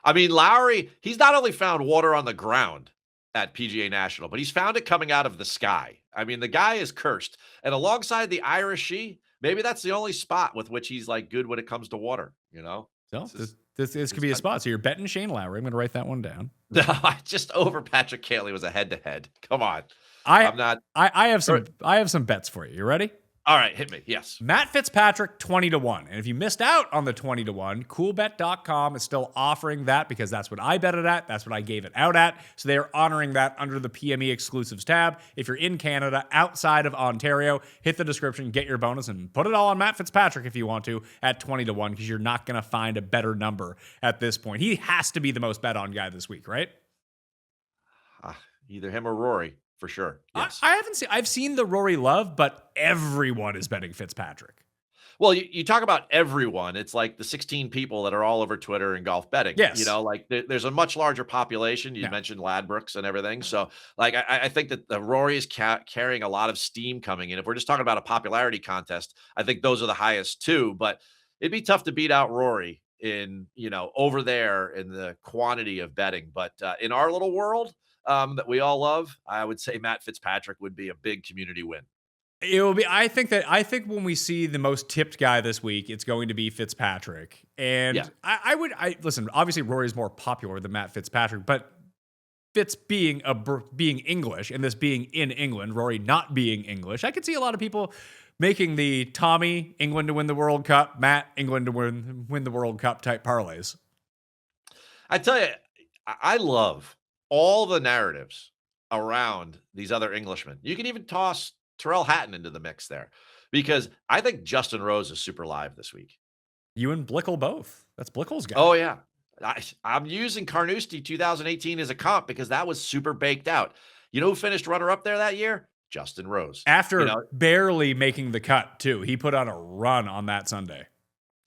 I mean, Lowry, he's not only found water on the ground at PGA National, but he's found it coming out of the sky. I mean, the guy is cursed. And alongside the Irishie, maybe that's the only spot with which he's like good when it comes to water, you know? So this could be a spot. So you're betting Shane Lowry. I'm going to write that one down. No, just over Patrick Cantley was a head-to-head. Come on. I'm not. I have some bets for you. You ready? All right, hit me. Yes. Matt Fitzpatrick 20-1. And if you missed out on the 20-1, coolbet.com is still offering that because that's what I bet it at. That's what I gave it out at. So they are honoring that under the PME exclusives tab. If you're in Canada, outside of Ontario, hit the description, get your bonus, and put it all on Matt Fitzpatrick if you want to at 20-1 because you're not going to find a better number at this point. He has to be the most bet on guy this week, right? Either him or Rory. For sure. Yes. I've seen the Rory love, but everyone is betting Fitzpatrick. Well, you talk about everyone. It's like the 16 people that are all over Twitter and golf betting. Yes. You know, like there's a much larger population. You mentioned Ladbrokes and everything. So like, I think that the Rory is carrying a lot of steam coming in. If we're just talking about a popularity contest, I think those are the highest too, but it'd be tough to beat out Rory in, you know, over there in the quantity of betting. But in our little world, that we all love, I would say Matt Fitzpatrick would be a big community win. It will be. I think when we see the most tipped guy this week, it's going to be Fitzpatrick. And I listen. Obviously, Rory's more popular than Matt Fitzpatrick, but Fitz being English and this being in England, Rory not being English, I could see a lot of people making the Tommy England to win the World Cup, Matt England to win the World Cup type parlays. I tell you, I love all the narratives around these other Englishmen. You can even toss Tyrrell Hatton into the mix there because I think Justin Rose is super live this week. You and Blickle both. That's Blickle's guy. Oh, yeah. I'm using Carnoustie 2018 as a comp because that was super baked out. You know who finished runner-up there that year? Justin Rose. After barely making the cut, too. He put on a run on that Sunday.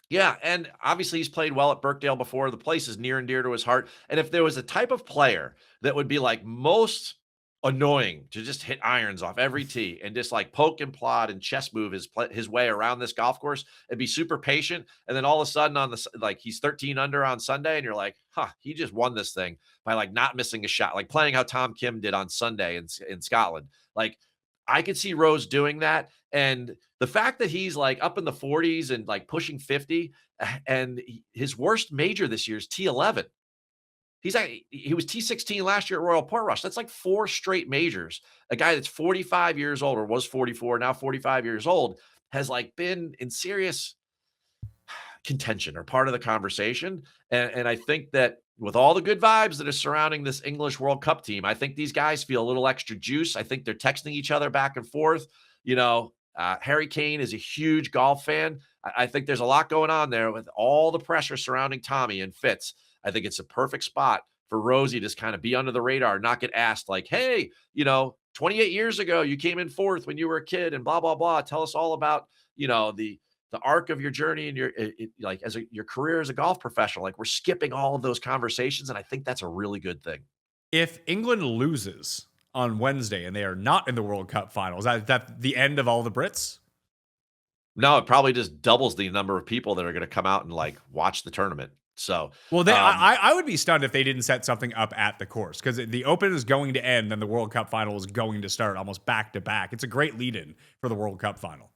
Yeah, and obviously he's played well at Birkdale before. The place is near and dear to his heart. And if there was a type of player that would be like most annoying to just hit irons off every tee and just like poke and plod and chess move his way around this golf course and be super patient, and then all of a sudden on the like he's 13 under on Sunday and you're like, he just won this thing by like not missing a shot, like playing how Tom Kim did on Sunday in Scotland. Like I could see Rose doing that. And the fact that he's like up in the 40s and like pushing 50, and his worst major this year is T11. He was T16 last year at Royal Portrush. That's like 4 straight majors. A guy that's 45 years old, or was 44, now 45 years old, has like been in serious contention or part of the conversation. And I think that with all the good vibes that are surrounding this English World Cup team, I think these guys feel a little extra juice. I think they're texting each other back and forth. You know, Harry Kane is a huge golf fan. I think there's a lot going on there with all the pressure surrounding Tommy and Fitz. I think it's a perfect spot for Rosie to just kind of be under the radar, not get asked like, hey, 28 years ago, you came in 4th when you were a kid and blah, blah, blah. Tell us all about, the arc of your journey and your career as a golf professional. Like, we're skipping all of those conversations. And I think that's a really good thing. If England loses on Wednesday and they are not in the World Cup finals, is that the end of all the Brits? No, it probably just doubles the number of people that are going to come out and like watch the tournament. So, well, I would be stunned if they didn't set something up at the course, because the Open is going to end, then the World Cup final is going to start almost back to back. It's a great lead-in for the World Cup final.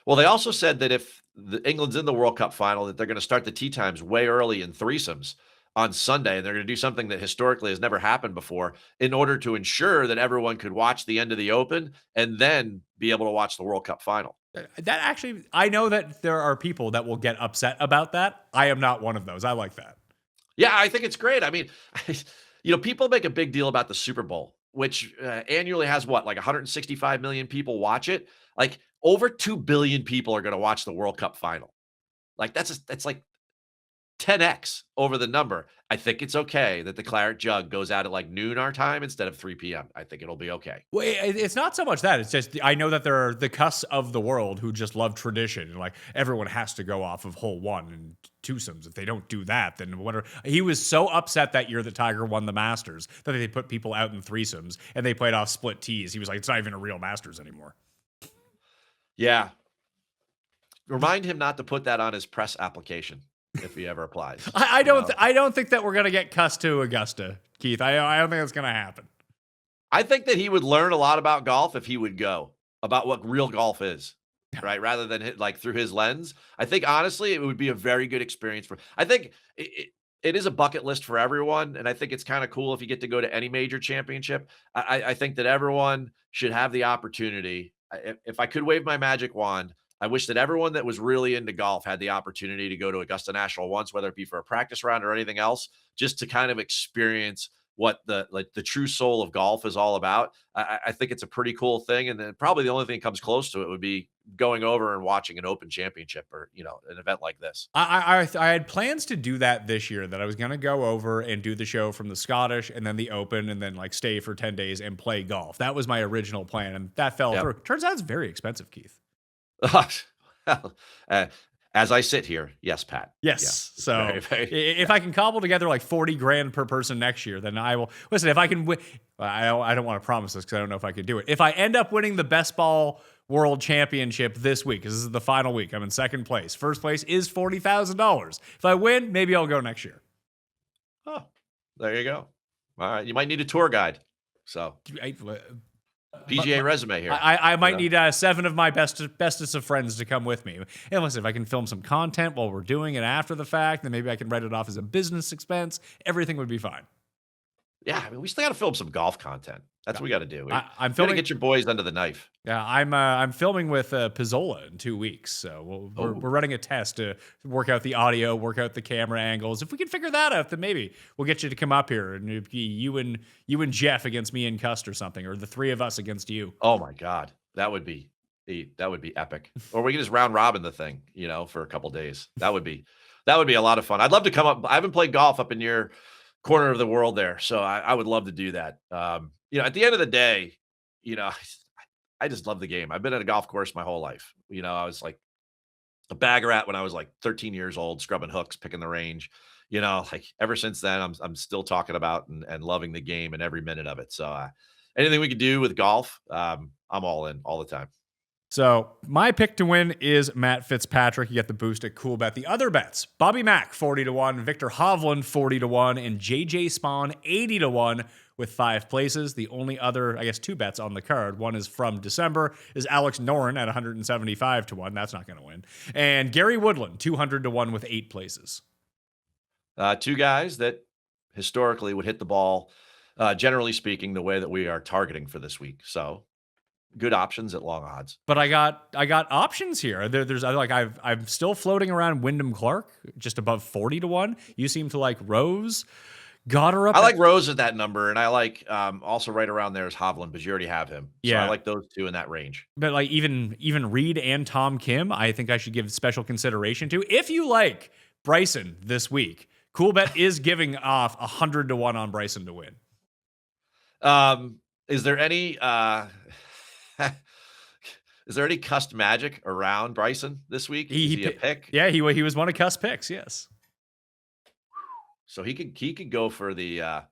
Well, they also said that if England's in the World Cup final, that they're going to start the tee times way early in threesomes. on Sunday, and they're going to do something that historically has never happened before in order to ensure that everyone could watch the end of the Open and then be able to watch the World Cup final. That actually, I know that there are people that will get upset about that. I am not one of those. I like that. Yeah, I think it's great. I mean, people make a big deal about the Super Bowl, which annually has what, like 165 million people watch it. Like over 2 billion people are going to watch the World Cup final. Like that's like 10x over the number. I think it's okay that the Claret Jug goes out at like noon our time instead of 3 p.m. I think it'll be okay. Well, it's not so much that. It's just I know that there are the cusps of the world who just love tradition. And like everyone has to go off of hole one and twosomes. If they don't do that, then what? He was so upset that year that Tiger won the Masters that they put people out in threesomes and they played off split tees. He was like, it's not even a real Masters anymore. Yeah. Remind him not to put that on his press application if he ever applies. I don't think that we're gonna get cussed to Augusta, Keith. I don't think that's gonna happen. I think that he would learn a lot about golf if he would go about what real golf is, right? Rather than like through his lens. I think honestly, it would be a very good experience for. I think it is a bucket list for everyone, and I think it's kind of cool if you get to go to any major championship. I think that everyone should have the opportunity. If I could wave my magic wand, I wish that everyone that was really into golf had the opportunity to go to Augusta National once, whether it be for a practice round or anything else, just to kind of experience what the true soul of golf is all about. I think it's a pretty cool thing. And then probably the only thing that comes close to it would be going over and watching an Open Championship or, an event like this. I had plans to do that this year, that I was going to go over and do the show from the Scottish and then the Open and then like stay for 10 days and play golf. That was my original plan. And that fell through. Turns out it's very expensive, Keith. As I sit here, yes, Pat. Yes. Yeah, so very. If I can cobble together like 40 grand per person next year, then I will. Listen, if I can win, I don't want to promise this because I don't know if I can do it. If I end up winning the Best Ball World Championship this week, because this is the final week, I'm in second place. First place is $40,000. If I win, maybe I'll go next year. Oh, there you go. All right. You might need a tour guide. So PGA resume here. I might need 7 of my bestest of friends to come with me. And listen, if I can film some content while we're doing it after the fact, then maybe I can write it off as a business expense. Everything would be fine. Yeah, I mean, we still got to film some golf content. That's what we got to do. I'm filming. Get your boys under the knife. Yeah, I'm filming with Pizzola in 2 weeks, so we're running a test to work out the audio, work out the camera angles. If we can figure that out, then maybe we'll get you to come up here and it'd be you and Jeff against me and Cust or something, or the 3 of us against you. Oh my God, that would be epic. Or we can just round robin the thing, for a couple days. That would be a lot of fun. I'd love to come up. I haven't played golf up in your corner of the world there, so I would love to do that. At the end of the day, I just love the game. I've been at a golf course my whole life. I was like a bagger at when I was like 13 years old, scrubbing hooks, picking the range. Like ever since then, I'm still talking about and loving the game and every minute of it. So anything we could do with golf, I'm all in all the time. So my pick to win is Matt Fitzpatrick. You get the boost at Cool Bet. The other bets: Bobby Mack 40-1, Victor Hovland 40-1, and JJ Spawn 80-1 with 5 places. The only other, 2 bets on the card, one is from December, is Alex Noren at 175-1. That's not going to win. And Gary Woodland 200-1 with 8 places. 2 guys that historically would hit the ball, generally speaking, the way that we are targeting for this week. So good options at long odds. But I got options here. I'm still floating around Wyndham Clark just above 40-1. You seem to like Rose. Got her up. I like Rose at that number, and I like also right around there is Hovland, but you already have him. So yeah, I like those 2 in that range. But like even Reed and Tom Kim, I think I should give special consideration to. If you like Bryson this week, Cool Bet is giving off 100-1 on Bryson to win. Is there any Cust magic around Bryson this week? Is he a pick? Yeah, he was one of Cust's picks. Yes. So he could go for the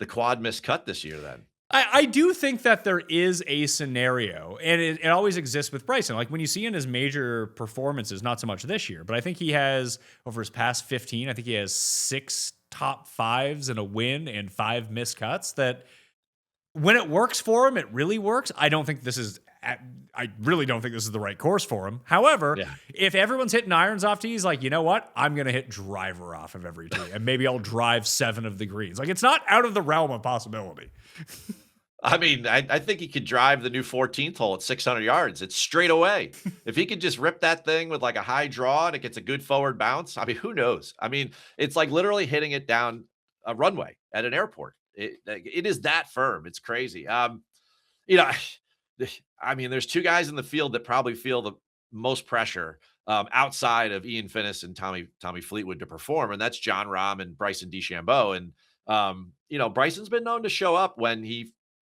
quad miscut this year then. I do think that there is a scenario, and it always exists with Bryson. Like when you see in his major performances, not so much this year, but I think he has, over his past 15, I think he has 6 top 5s and a win and 5 miscuts that when it works for him, it really works. I don't think this is I really don't think this is the right course for him. However, Yeah. if everyone's hitting irons off tees, like, you know what? I'm going to hit driver off of every tee, and maybe I'll drive 7 of the greens. Like, it's not out of the realm of possibility. I mean, I think he could drive the new 14th hole at 600 yards. It's straight away. If he could just rip that thing with like a high draw and it gets a good forward bounce, I mean, who knows? I mean, it's like literally hitting it down a runway at an airport. It is that firm. It's crazy. You know, I mean, there's 2 guys in the field that probably feel the most pressure outside of Ian Finnis and Tommy Fleetwood to perform, and that's John Rahm and Bryson DeChambeau. And you know, Bryson's been known to show up when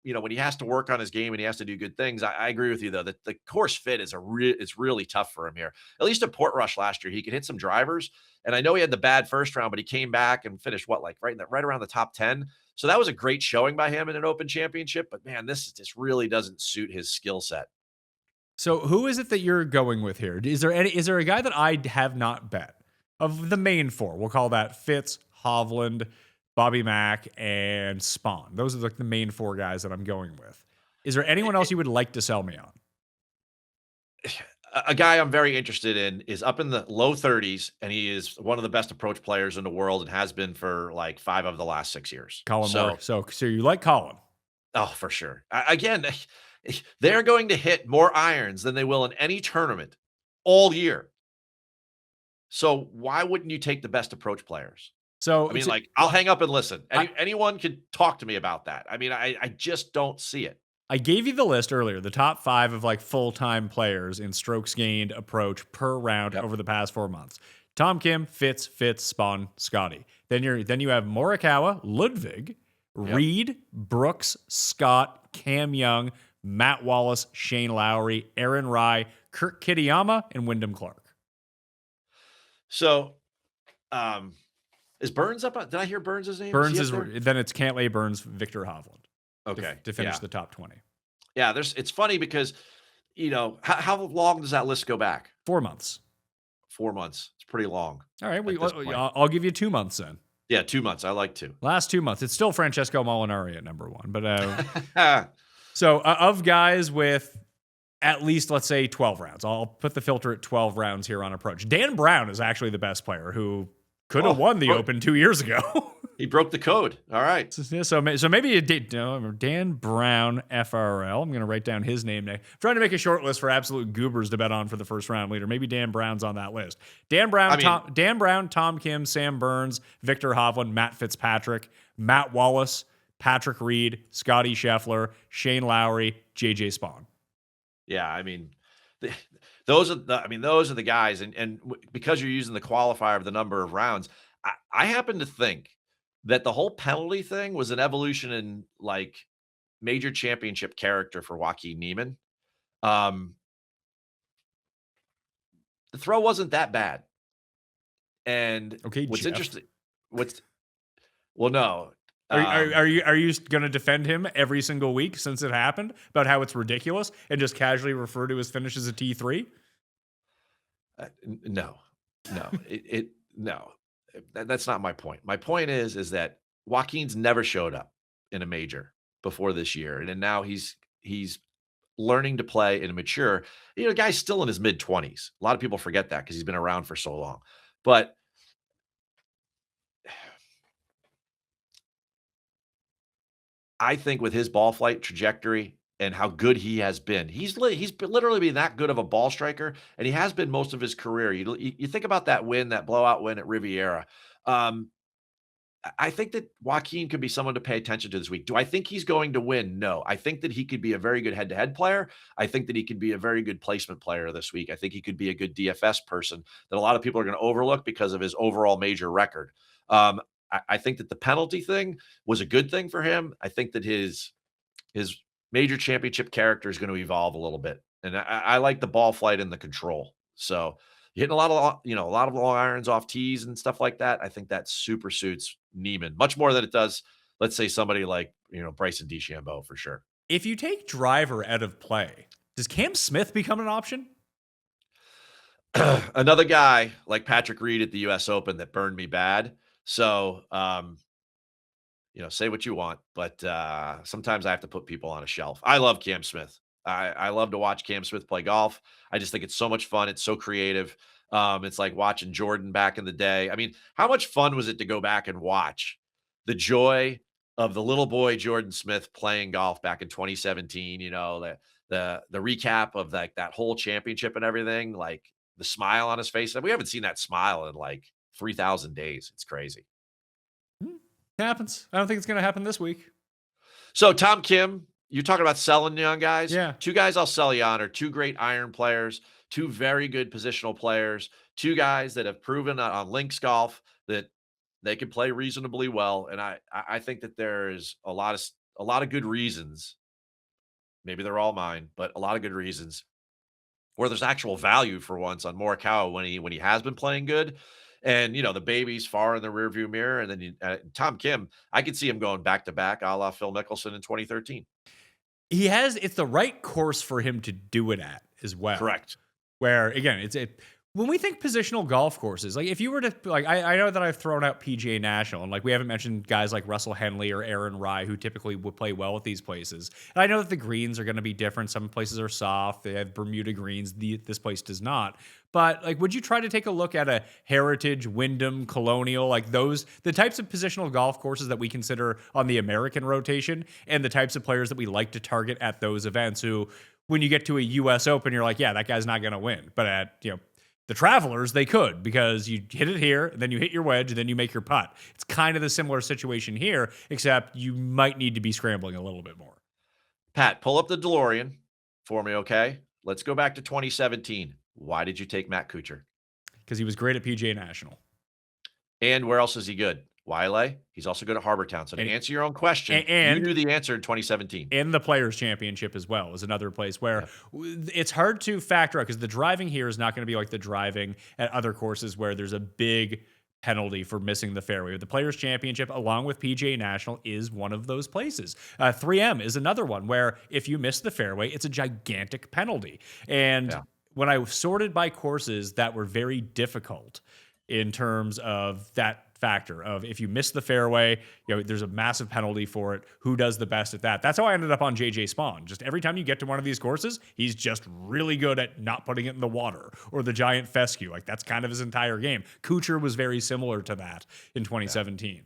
when he has to work on his game and he has to do good things. I agree with you though that the course fit is it's really tough for him here. At least at Portrush last year, he could hit some drivers, and I know he had the bad first round, but he came back and finished right around the top 10. So that was a great showing by him in an Open Championship. But man, this just really doesn't suit his skill set. So who is it that you're going with here? Is there a guy that I have not bet of the main 4? We'll call that Fitz, Hovland, Bobby Mack, and Spawn. Those are like the main 4 guys that I'm going with. Is there anyone else you would like to sell me on? A guy I'm very interested in is up in the low 30s, and he is one of the best approach players in the world and has been for like 5 of the last 6 years. Colin Moore. So you like Colin? Oh, for sure. Again, they're going to hit more irons than they will in any tournament all year. So why wouldn't you take the best approach players? So I mean, like, I'll hang up and listen. Anyone could talk to me about that. I mean, I just don't see it. I gave you the list earlier, the top 5 of like full-time players in strokes gained approach per round over the past 4 months. Tom Kim, Fitz, Spawn, Scotty. Then you have Morikawa, Ludwig, Reed, Brooks, Scott, Cam Young, Matt Wallace, Shane Lowry, Aaron Rye, Kurt Kitayama, and Wyndham Clark. So, is Burns up? Did I hear Burns' name? Burns is then it's Cantlay, Burns, Victor Hovland. Okay, to finish the top 20. Yeah, it's funny because, how long does that list go back? 4 months. 4 months. It's pretty long. All right, I'll give you 2 months then. Yeah, 2 months. I like 2. Last 2 months. It's still Francesco Molinari at number 1. But so of guys with at least, let's say, 12 rounds, I'll put the filter at 12 rounds here on approach. Dan Brown is actually the best player who could have won the Open 2 years ago. He broke the code. All right. So maybe Dan Brown, FRL. I'm going to write down his name now. I'm trying to make a short list for absolute goobers to bet on for the first round leader. Maybe Dan Brown's on that list. Dan Brown, Tom Kim, Sam Burns, Victor Hovland, Matt Fitzpatrick, Matt Wallace, Patrick Reed, Scotty Scheffler, Shane Lowry, JJ Spawn. Yeah, I mean, those are the guys, and because you're using the qualifier of the number of rounds, I happen to think that the whole penalty thing was an evolution in like major championship character for Joaquin Niemann. The throw wasn't that bad. And what's interesting, no. Are you going to defend him every single week since it happened about how it's ridiculous and just casually refer to his finish as a T3? No. That's not my point. My point is that Joaquin's never showed up in a major before this year, and now he's learning to play and mature. The guy's still in his mid-20s. A lot of people forget that because he's been around for so long. But I think with his ball flight trajectory and how good he has been, he's literally been that good of a ball striker, and he has been most of his career. You think about that blowout win at Riviera. I think that Joaquin could be someone to pay attention to this week. Do I think he's going to win? No. I think that he could be a very good head-to-head player. I think that he could be a very good placement player this week. I think he could be a good DFS person that a lot of people are going to overlook because of his overall major record. I think that the penalty thing was a good thing for him. I think that his major championship character is going to evolve a little bit. And I like the ball flight and the control. So hitting a lot of long irons off tees and stuff like that. I think that super suits Niemann much more than it does, let's say, somebody like, Bryson DeChambeau for sure. If you take driver out of play, does Cam Smith become an option? Another guy like Patrick Reed at the US Open that burned me bad. So, say what you want, but sometimes I have to put people on a shelf. I love Cam Smith. I love to watch Cam Smith play golf. I just think it's so much fun. It's so creative. It's like watching Jordan back in the day. I mean, how much fun was it to go back and watch the joy of the little boy Jordan Smith playing golf back in 2017? You know, the recap of like that whole championship and everything, like the smile on his face. We haven't seen that smile in like 3,000 days. It's crazy. It happens. I don't think it's going to happen this week. So Tom Kim, you're talking about selling young guys. Yeah. Two guys I'll sell you on are two great iron players, two very good positional players, two guys that have proven on links golf that they can play reasonably well. And I think that there is a lot of good reasons. Maybe they're all mine, but a lot of good reasons where there's actual value for once on Morikawa when he has been playing good. And you know the baby's far in the rearview mirror, and then Tom Kim, I could see him going back to back, a la Phil Mickelson in 2013. It's the right course for him to do it at as well. Correct. Where again, when we think positional golf courses, like if you were to like, I know that I've thrown out PGA National, and like we haven't mentioned guys like Russell Henley or Aaron Rye who typically would play well at these places. And I know that the greens are going to be different. Some places are soft; they have Bermuda greens. This place does not. But like, would you try to take a look at a Heritage, Wyndham, Colonial, like the types of positional golf courses that we consider on the American rotation, and the types of players that we like to target at those events? Who, when you get to a U.S. Open, you're like, yeah, that guy's not going to win, but at the Travelers, they could, because you hit it here, then you hit your wedge, and then you make your putt. It's kind of the similar situation here, except you might need to be scrambling a little bit more. Pat, pull up the DeLorean for me, okay? Let's go back to 2017. Why did you take Matt Kuchar? Because he was great at PGA National. And where else is he good? Wailea. He's also good at Harbor Town. So to answer your own question, you knew the answer in 2017. And the Players Championship as well is another place where it's hard to factor out, because the driving here is not going to be like the driving at other courses where there's a big penalty for missing the fairway. The Players Championship, along with PGA National, is one of those places. 3M is another one where if you miss the fairway, it's a gigantic penalty. And when I sorted by courses that were very difficult in terms of that factor of if you miss the fairway, there's a massive penalty for it. Who does the best at that? That's how I ended up on JJ Spawn. Just every time you get to one of these courses, he's just really good at not putting it in the water, or the giant fescue. Like that's kind of his entire game. Kuchar was very similar to that in 2017.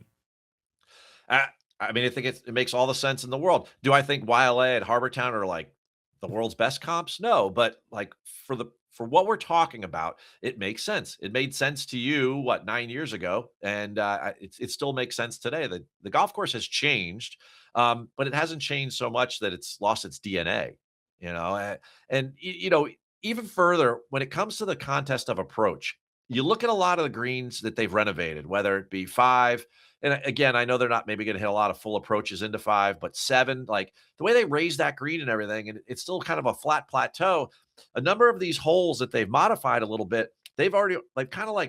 I mean, I think it makes all the sense in the world. Do I think Wailea at Harbor Town are like the world's best comps? No, but like for what we're talking about, it makes sense. It made sense to you, 9 years ago, and it still makes sense today. The golf course has changed, but it hasn't changed so much that it's lost its DNA. And even further, when it comes to the contest of approach, you look at a lot of the greens that they've renovated, whether it be 5. And again, I know they're not maybe going to hit a lot of full approaches into 5, but 7, like the way they raise that green and everything, and it's still kind of a flat plateau. A number of these holes that they've modified a little bit, they've already kind of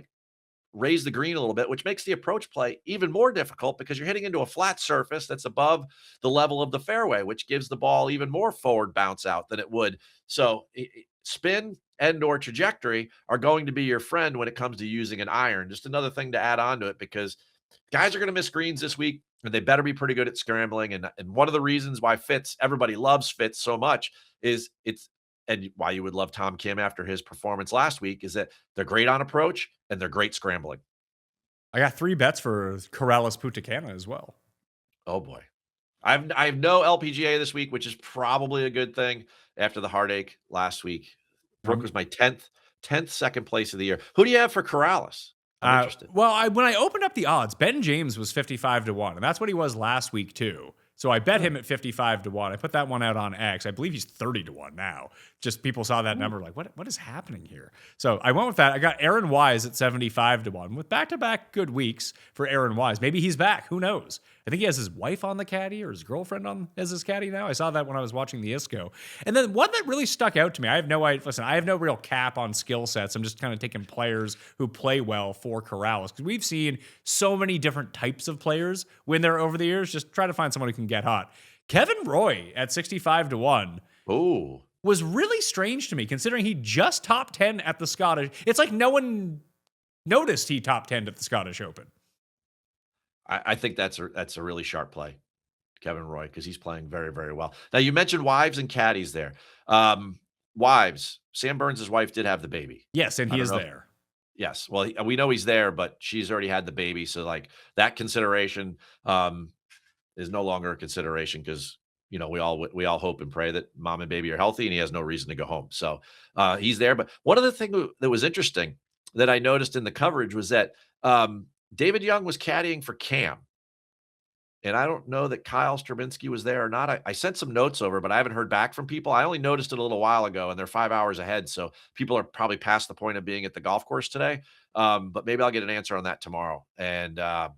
raised the green a little bit, which makes the approach play even more difficult because you're hitting into a flat surface that's above the level of the fairway, which gives the ball even more forward bounce out than it would. So spin and or trajectory are going to be your friend when it comes to using an iron. Just another thing to add on to it, because guys are going to miss greens this week, and they better be pretty good at scrambling. And one of the reasons why everybody loves Fitz so much is and why you would love Tom Kim after his performance last week is that they're great on approach and they're great scrambling. I got 3 bets for Corrales Putacana as well. Oh boy. I have no LPGA this week, which is probably a good thing after the heartache last week. Brooke was my 10th second place of the year. Who do you have for Corrales? I'm interested. Well, when I opened up the odds, Ben James was 55-1, and that's what he was last week too. So I bet him at 55-1. I put that one out on X. I believe he's 30-1 now. Just people saw that number like, what is happening here? So I went with that. I got Aaron Wise at 75-1 with back-to-back good weeks for Aaron Wise. Maybe he's back. Who knows? I think he has his wife on the caddy or his girlfriend as his caddy now. I saw that when I was watching the ISCO. And then one that really stuck out to me, I have no real cap on skill sets. I'm just kind of taking players who play well for Corrales, because we've seen so many different types of players when they're over the years. Just try to find someone who can get hot. Kevin Roy at 65-1. Ooh. Was really strange to me, considering he just top 10 at the Scottish. It's like no one noticed he top 10 at the Scottish Open. I think that's a really sharp play. Kevin Roy, because he's playing very, very well. Now, you mentioned wives and caddies there. Wives, Sam Burns' wife did have the baby. Yes, and I he don't is know. there. Yes. Well, we know he's there, but she's already had the baby. So, like, that consideration is no longer a consideration because, we all hope and pray that mom and baby are healthy and he has no reason to go home. So, he's there. But one of the things that was interesting that I noticed in the coverage was that David Young was caddying for Cam. And I don't know that Kyle Stravinsky was there or not. I sent some notes over, but I haven't heard back from people. I only noticed it a little while ago, and they're 5 hours ahead, so people are probably past the point of being at the golf course today. But maybe I'll get an answer on that tomorrow. And I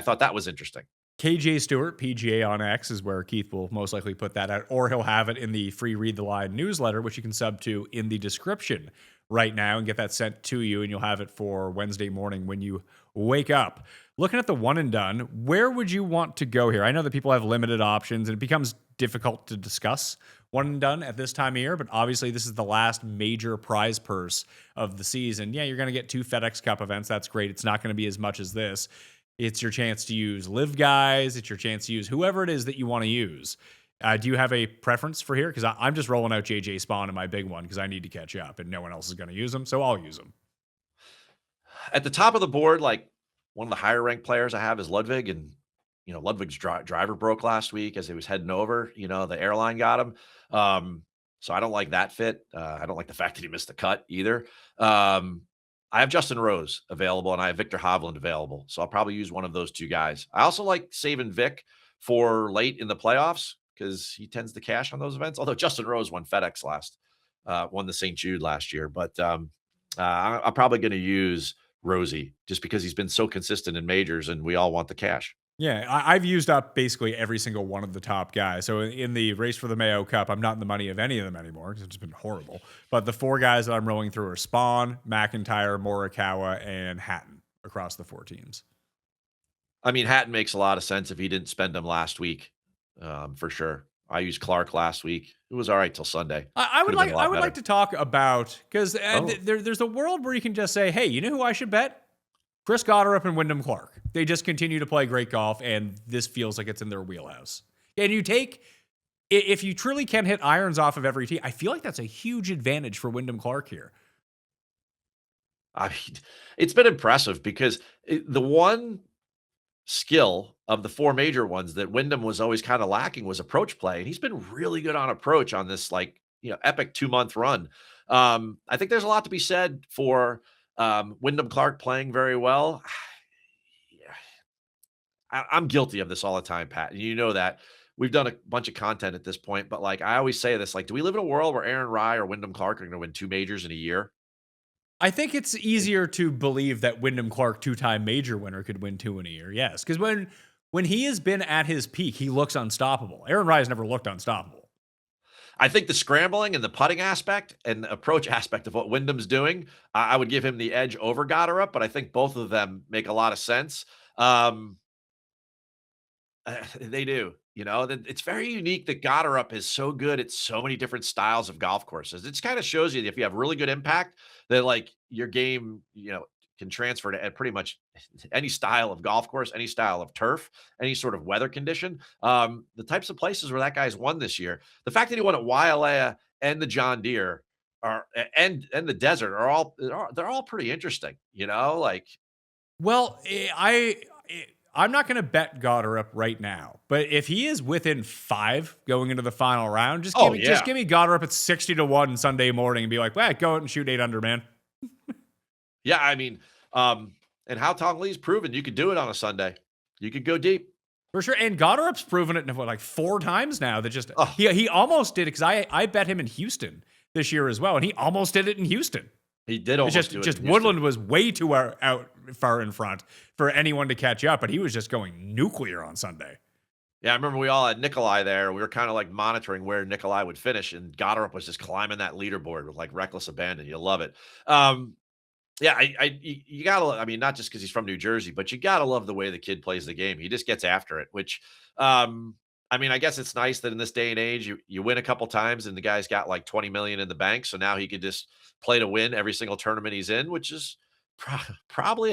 thought that was interesting. KJ Stewart, PGA on X, is where Keith will most likely put that out, or he'll have it in the free Read the Line newsletter, which you can sub to in the description right now and get that sent to you, and you'll have it for Wednesday morning when you wake up. Looking at the one and done, where would you want to go here? I know that people have limited options, and it becomes difficult to discuss one and done at this time of year, but obviously this is the last major prize purse of the season. Yeah, you're going to get 2 FedEx Cup events. That's great. It's not going to be as much as this. It's your chance to use live guys. It's your chance to use whoever it is that you want to use. Do you have a preference for here? Because I'm just rolling out JJ Spawn in my big one because I need to catch up and no one else is going to use them, so I'll use them. At the top of the board, like, one of the higher ranked players I have is Ludwig, and Ludwig's driver broke last week as he was heading over. The airline got him, so I don't like that fit. I don't like the fact that he missed the cut either. I have Justin Rose available, and I have Victor Hovland available, so I'll probably use one of those 2 guys. I also like saving Vic for late in the playoffs because he tends to cash on those events. Although Justin Rose won won the St. Jude last year, but I'm probably going to use Rosie just because he's been so consistent in majors and we all want the cash. Yeah, I've used up basically every single one of the top guys. So in the race for the Mayo Cup, I'm not in the money of any of them anymore because it's been horrible. But the 4 guys that I'm rolling through are Spawn, McIntyre, Morikawa, and Hatton across the 4 teams. I mean, Hatton makes a lot of sense if he didn't spend them last week, for sure. I used Clark last week. It was all right till Sunday. I would like to talk about, because there's a world where you can just say, hey, you know who I should bet? Chris Gotterup and Wyndham Clark. They just continue to play great golf, and this feels like it's in their wheelhouse. And if you truly can hit irons off of every tee, I feel like that's a huge advantage for Wyndham Clark here. I mean, it's been impressive because the one skill of the 4 major ones that Wyndham was always kind of lacking was approach play. And he's been really good on approach on this epic 2-month run. I think there's a lot to be said for Wyndham Clark playing very well. I'm guilty of this all the time, Pat. And you know that. We've done a bunch of content at this point, but I always say this, do we live in a world where Aaron Rye or Wyndham Clark are going to win 2 majors in a year? I think it's easier to believe that Wyndham Clark, 2-time major winner, could win 2 in a year. Yes, because when he has been at his peak, he looks unstoppable. Aaron Rye has never looked unstoppable. I think the scrambling and the putting aspect and the approach aspect of what Wyndham's doing, I would give him the edge over Gotterup, but I think both of them make a lot of sense. They do. It's very unique that Gotterup is so good at so many different styles of golf courses. It just kind of shows you that if you have really good impact, that your game, can transfer to pretty much any style of golf course, any style of turf, any sort of weather condition. The types of places where that guy's won this year, the fact that he won at Wailea and the John Deere and the desert they're all pretty interesting, Well, I'm not going to bet Gotterup right now, but if he is within 5 going into the final round, just give me Gotterup at 60-1 Sunday morning and be like, well, go out and shoot 8 under, man. Yeah, I mean, and Hao Tong Lee's proven you could do it on a Sunday. You could go deep. For sure. And Gotterup's proven it 4 times now that he almost did it, because I bet him in Houston this year as well, and he almost did it in Houston. He did almost do it. Just Woodland was way too out far in front for anyone to catch up, but he was just going nuclear on Sunday. Yeah, I remember we all had Nikolai there. We were kind of monitoring where Nikolai would finish, and Gotterup was just climbing that leaderboard with reckless abandon. You love it. Yeah, you gotta. I mean, not just because he's from New Jersey, but you gotta love the way the kid plays the game. He just gets after it. Which, I mean, I guess it's nice that in this day and age, you win a couple times, and the guy's got $20 million in the bank, so now he could just play to win every single tournament he's in, which is probably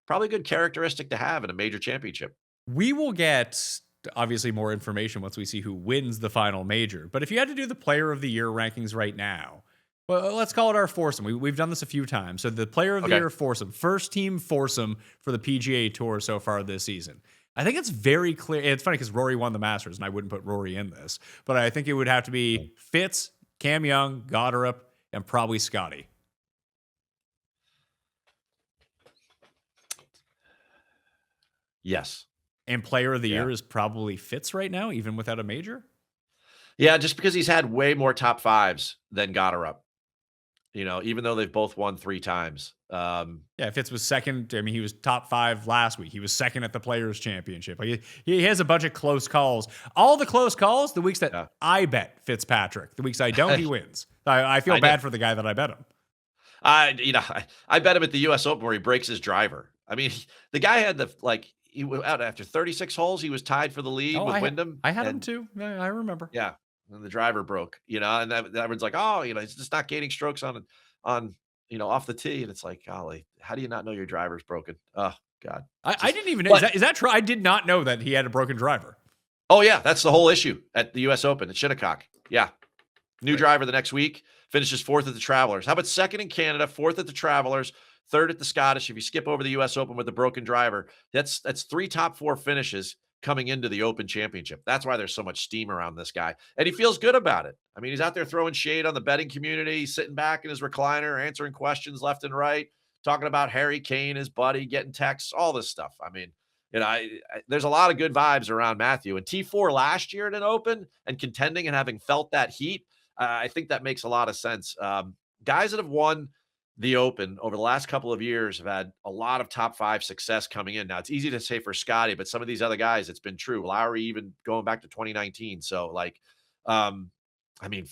a good characteristic to have in a major championship. We will get obviously more information once we see who wins the final major. But if you had to do the player of the year rankings right now, well, let's call it our foursome. We've done this a few times. So the player of the year foursome, first team foursome for the PGA Tour so far this season. I think it's very clear. It's funny because Rory won the Masters, and I wouldn't put Rory in this. But I think it would have to be Fitz, Cam Young, Goddard, and probably Scotty. Yes. And player of the year is probably Fitz right now, even without a major? Yeah, just because he's had way more top fives than Goddard. Even though they've both won 3 times. Fitz was second. I mean, he was top 5 last week. He was second at the Players' Championship. Like, he has a bunch of close calls. All the close calls, the weeks that I bet Fitzpatrick. The weeks I don't, he wins. I feel bad for the guy that I bet him. I bet him at the U.S. Open where he breaks his driver. I mean, the guy had he went out after 36 holes. He was tied for the lead with Wyndham. I had him too. I remember. Yeah. And the driver broke, and everyone's like, oh, he's just not gaining strokes on, off the tee. And it's like, golly, how do you not know your driver's broken? Oh, God. I didn't even know. Is that true? I did not know that he had a broken driver. Oh, yeah. That's the whole issue at the U.S. Open at Shinnecock. Yeah. New driver the next week, finishes 4th at the Travelers. How about 2nd in Canada, 4th at the Travelers, 3rd at the Scottish? If you skip over the U.S. Open with a broken driver, that's 3 top 4 finishes coming into the Open Championship. That's why there's so much steam around this guy. And he feels good about it. I mean, he's out there throwing shade on the betting community, sitting back in his recliner, answering questions left and right, talking about Harry Kane, his buddy, getting texts, all this stuff. I mean, there's a lot of good vibes around Matthew. And T4 last year at an Open and contending and having felt that heat, I think that makes a lot of sense. Guys that have won the Open over the last couple of years have had a lot of top 5 success coming in. Now, it's easy to say for Scotty, but some of these other guys, it's been true. Lowry, even going back to 2019. So, I mean,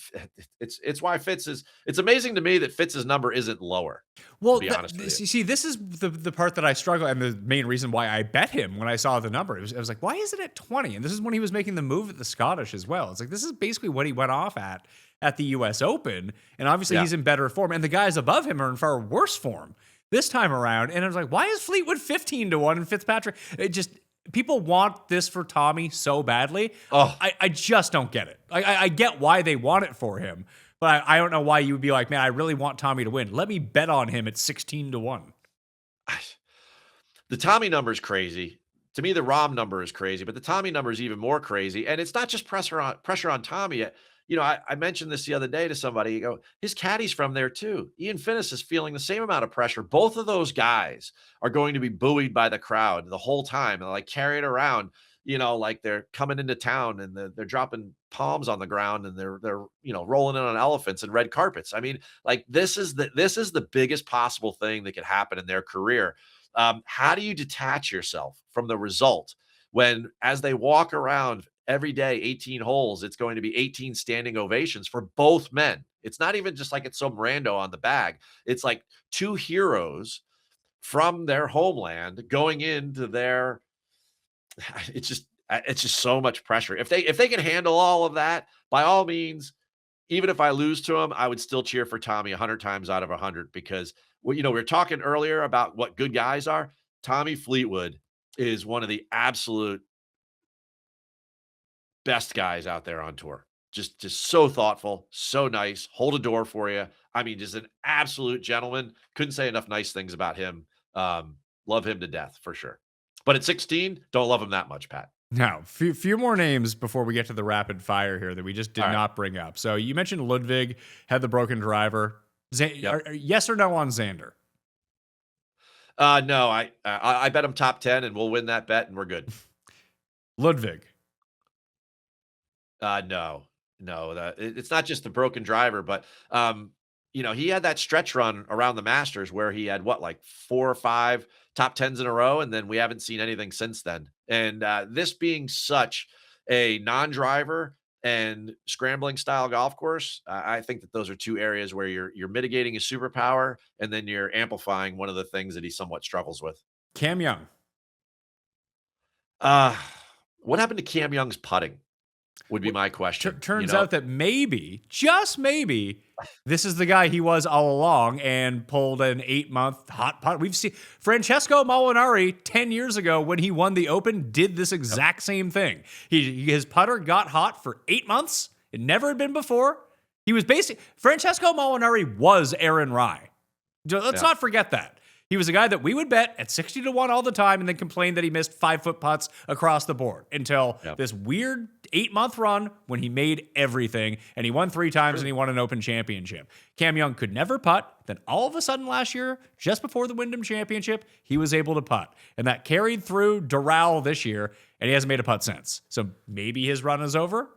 it's why it's amazing to me that Fitz's number isn't lower. Well, you see, this is the part that I struggle, and the main reason why I bet him when I saw the number. I was like, why is it at 20? And this is when he was making the move at the Scottish as well. It's like, this is basically what he went off at the U.S. Open, and obviously he's in better form, and the guys above him are in far worse form this time around. And I was like, why is Fleetwood 15-1 and Fitzpatrick? People want this for Tommy so badly. Oh. I just don't get it. I get why they want it for him, but I don't know why you would be like, man, I really want Tommy to win. Let me bet on him at 16-1. The Tommy number is crazy. To me, the Rahm number is crazy, but the Tommy number is even more crazy. And it's not just pressure on Tommy. I mentioned this the other day to somebody. His caddy's from there too. Ian Finnis is feeling the same amount of pressure. Both of those guys are going to be buoyed by the crowd the whole time and carried around, like they're coming into town and they're dropping palms on the ground and they're rolling in on elephants and red carpets. I mean, this is the biggest possible thing that could happen in their career. How do you detach yourself from the result when, as they walk around every day, 18 holes, it's going to be 18 standing ovations for both men? It's not even just like it's some rando on the bag. It's like 2 heroes from their homeland going into their, it's just so much pressure. If they can handle all of that, by all means, even if I lose to them, I would still cheer for Tommy 100 times out of 100, because we were talking earlier about what good guys are. Tommy Fleetwood is one of the absolute best guys out there on tour. Just so thoughtful, so nice, hold a door for you. I mean, just an absolute gentleman. Couldn't say enough nice things about him. Love him to death for sure. But at 16, don't love him that much, Pat. Now, few more names before we get to the rapid fire here that we just did not bring up. So you mentioned Ludwig had the broken driver. Yes or no on Xander? No, I bet him top 10 and we'll win that bet and we're good. Ludwig. No, it's not just the broken driver, but he had that stretch run around the Masters where he had 4 or 5 top 10s in a row, and then we haven't seen anything since then. And this being such a non-driver and scrambling style golf course, I think that those are 2 areas where you're mitigating his superpower and then you're amplifying one of the things that he somewhat struggles with. Cam Young. What happened to Cam Young's putting? would be my question. Turns out that maybe, just maybe, this is the guy he was all along and pulled an 8-month hot putt. We've seen Francesco Molinari 10 years ago when he won the Open did this exact same thing. His putter got hot for 8 months. It never had been before. He was Francesco Molinari was Aaron Rai. Let's not forget that. He was a guy that we would bet at 60 to 1 all the time and then complain that he missed 5-foot putts across the board until this weird 8-month run when he made everything and he won 3 times and he won an Open championship. Cam Young could never putt. Then all of a sudden last year, just before the Wyndham Championship, he was able to putt. And that carried through Doral this year and he hasn't made a putt since. So maybe his run is over.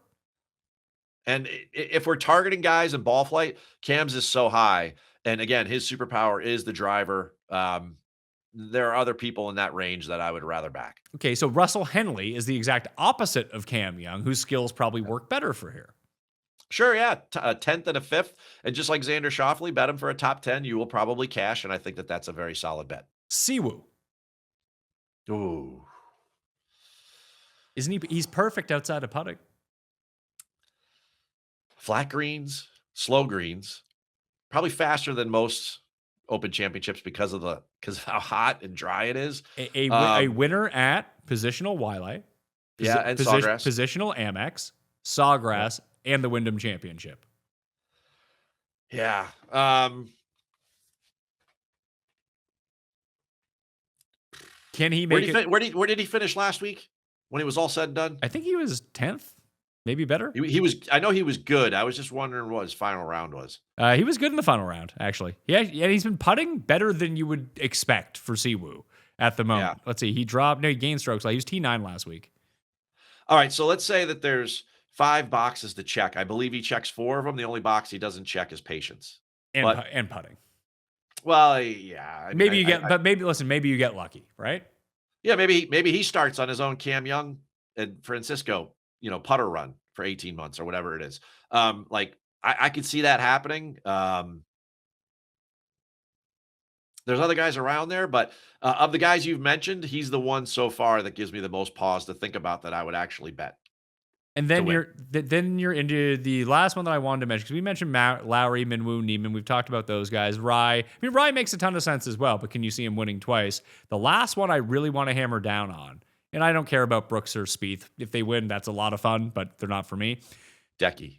And if we're targeting guys in ball flight, Cam's is so high. And again, his superpower is the driver. There are other people in that range that I would rather back. Okay, so Russell Henley is the exact opposite of Cam Young, whose skills probably work better for here. Sure, yeah. A 10th and a 5th. And just like Xander Schauffele, bet him for a top 10. You will probably cash, and I think that that's a very solid bet. Siwoo. Ooh. Isn't he? He's perfect outside of putting. Flat greens, slow greens. Probably faster than most Open championships because of how hot and dry it is. A winner at positional Wiley. And Sawgrass. Positional Amex, Sawgrass, and the Wyndham Championship. Yeah. Can he make it? Where did he finish last week when it was all said and done? I think he was 10th. Maybe better. He was. I know he was good. I was just wondering what his final round was. He was good in the final round, actually. Yeah, he's been putting better than you would expect for Siwoo at the moment. Yeah. Let's see. He gained strokes. He was T9 last week. All right, so let's say that there's 5 boxes to check. I believe he checks 4 of them. The only box he doesn't check is patience and putting. Well, yeah. Maybe you get lucky, right? Yeah, maybe he starts on his own Cam Young and Francisco, putter run for 18 months or whatever it is. I could see that happening. There's other guys around there, but of the guys you've mentioned, he's the one so far that gives me the most pause to think about that I would actually bet. And then you're into the last one that I wanted to mention, because we mentioned Lowry, Minwoo, Neiman. We've talked about those guys. Rai makes a ton of sense as well, but can you see him winning twice? The last one I really want to hammer down on, and I don't care about Brooks or Spieth. If they win, that's a lot of fun, but they're not for me. Decky.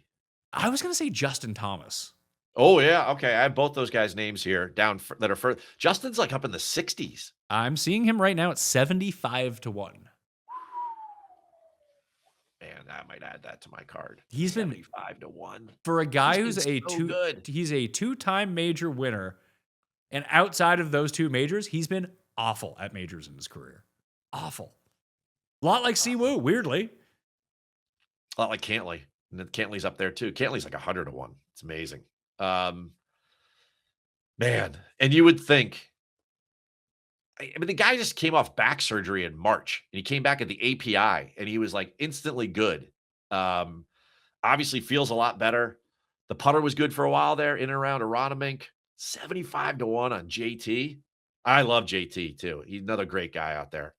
I was going to say Justin Thomas. Oh, yeah. Okay. I have both those guys' names here that are further. Justin's like up in the 60s. I'm seeing him right now at 75 to 1. Man, I might add that to my card. He's 75 to 1. For a guy who's he's a 2-time major winner. And outside of those 2 majors, he's been awful at majors in his career. Awful. A lot like Siwoo, weirdly. A lot like Cantley. And then Cantley's up there too. Cantley's like 100 to 1. It's amazing. Man. And you would think, the guy just came off back surgery in March and he came back at the API and he was like instantly good. Obviously feels a lot better. The putter was good for a while there in and around Aronimink. 75 to 1 on JT. I love JT too. He's another great guy out there.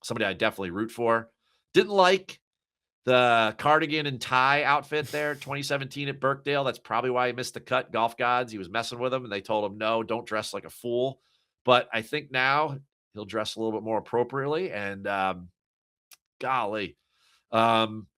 Somebody I definitely root for. Didn't like the cardigan and tie outfit there, 2017 at Birkdale. That's probably why he missed the cut. Golf Gods, he was messing with them, and they told him, no, don't dress like a fool. But I think now he'll dress a little bit more appropriately. And golly,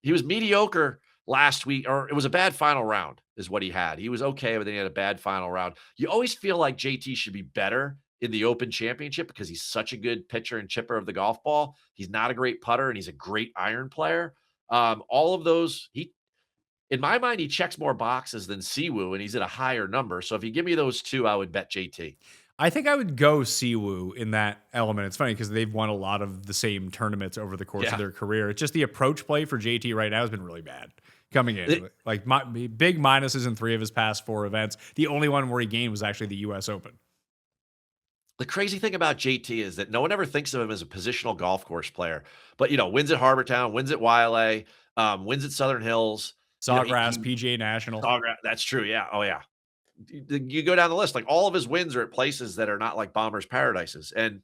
he was mediocre last week, or it was a bad final round is what he had. He was okay, but then he had a bad final round. You always feel like JT should be better in the Open Championship because he's such a good pitcher and chipper of the golf ball. He's not a great putter, and he's a great iron player. All of those, in my mind, he checks more boxes than Siwoo, and he's at a higher number. So if you give me those 2, I would bet JT. I think I would go Siwoo in that element. It's funny because they've won a lot of the same tournaments over the course of their career. It's just the approach play for JT right now has been really bad coming in. Big minuses in 3 of his past 4 events. The only one where he gained was actually the U.S. Open. The crazy thing about JT is that no one ever thinks of him as a positional golf course player, but wins at Harbortown, wins at Wiley, wins at Southern Hills, Sawgrass, PGA National. Sawgrass, that's true. Yeah. Oh yeah. You go down the list, like all of his wins are at places that are not like Bombers Paradises. And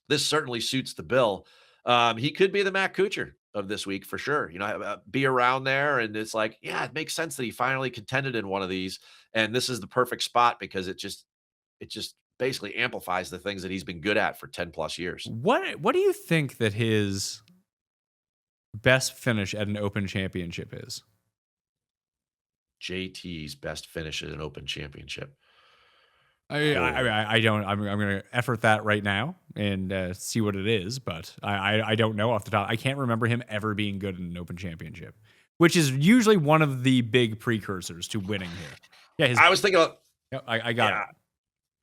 this certainly suits the bill. He could be the Matt Kuchar of this week for sure. Be around there, and it's like, yeah, it makes sense that he finally contended in one of these, and this is the perfect spot because it just basically amplifies the things that he's been good at for 10 plus years. What do you think that his best finish at an Open Championship is? JT's best finish at an Open Championship. I don't. I'm going to effort that right now and see what it is, but I don't know off the top. I can't remember him ever being good in an Open Championship, which is usually one of the big precursors to winning here. Yeah, I was thinking. I got it.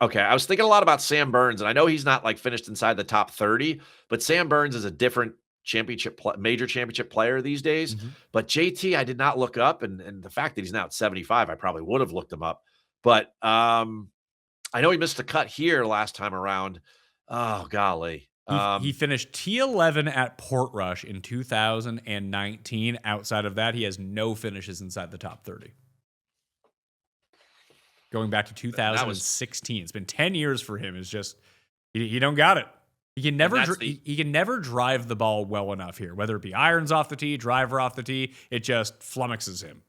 Okay, I was thinking a lot about Sam Burns, and I know he's not like finished inside the top 30, but Sam Burns is a different major championship player these days. Mhm. But JT, I did not look up, and the fact that he's now at 75, I probably would have looked him up. But I know he missed a cut here last time around. Oh golly, He finished T11 at Portrush in 2019. Outside of that, he has no finishes inside the top 30. Going back to 2016, it's been 10 years for him. It's just he don't got it. He can never he can never drive the ball well enough here, whether it be irons off the tee, driver off the tee. It just flummoxes him.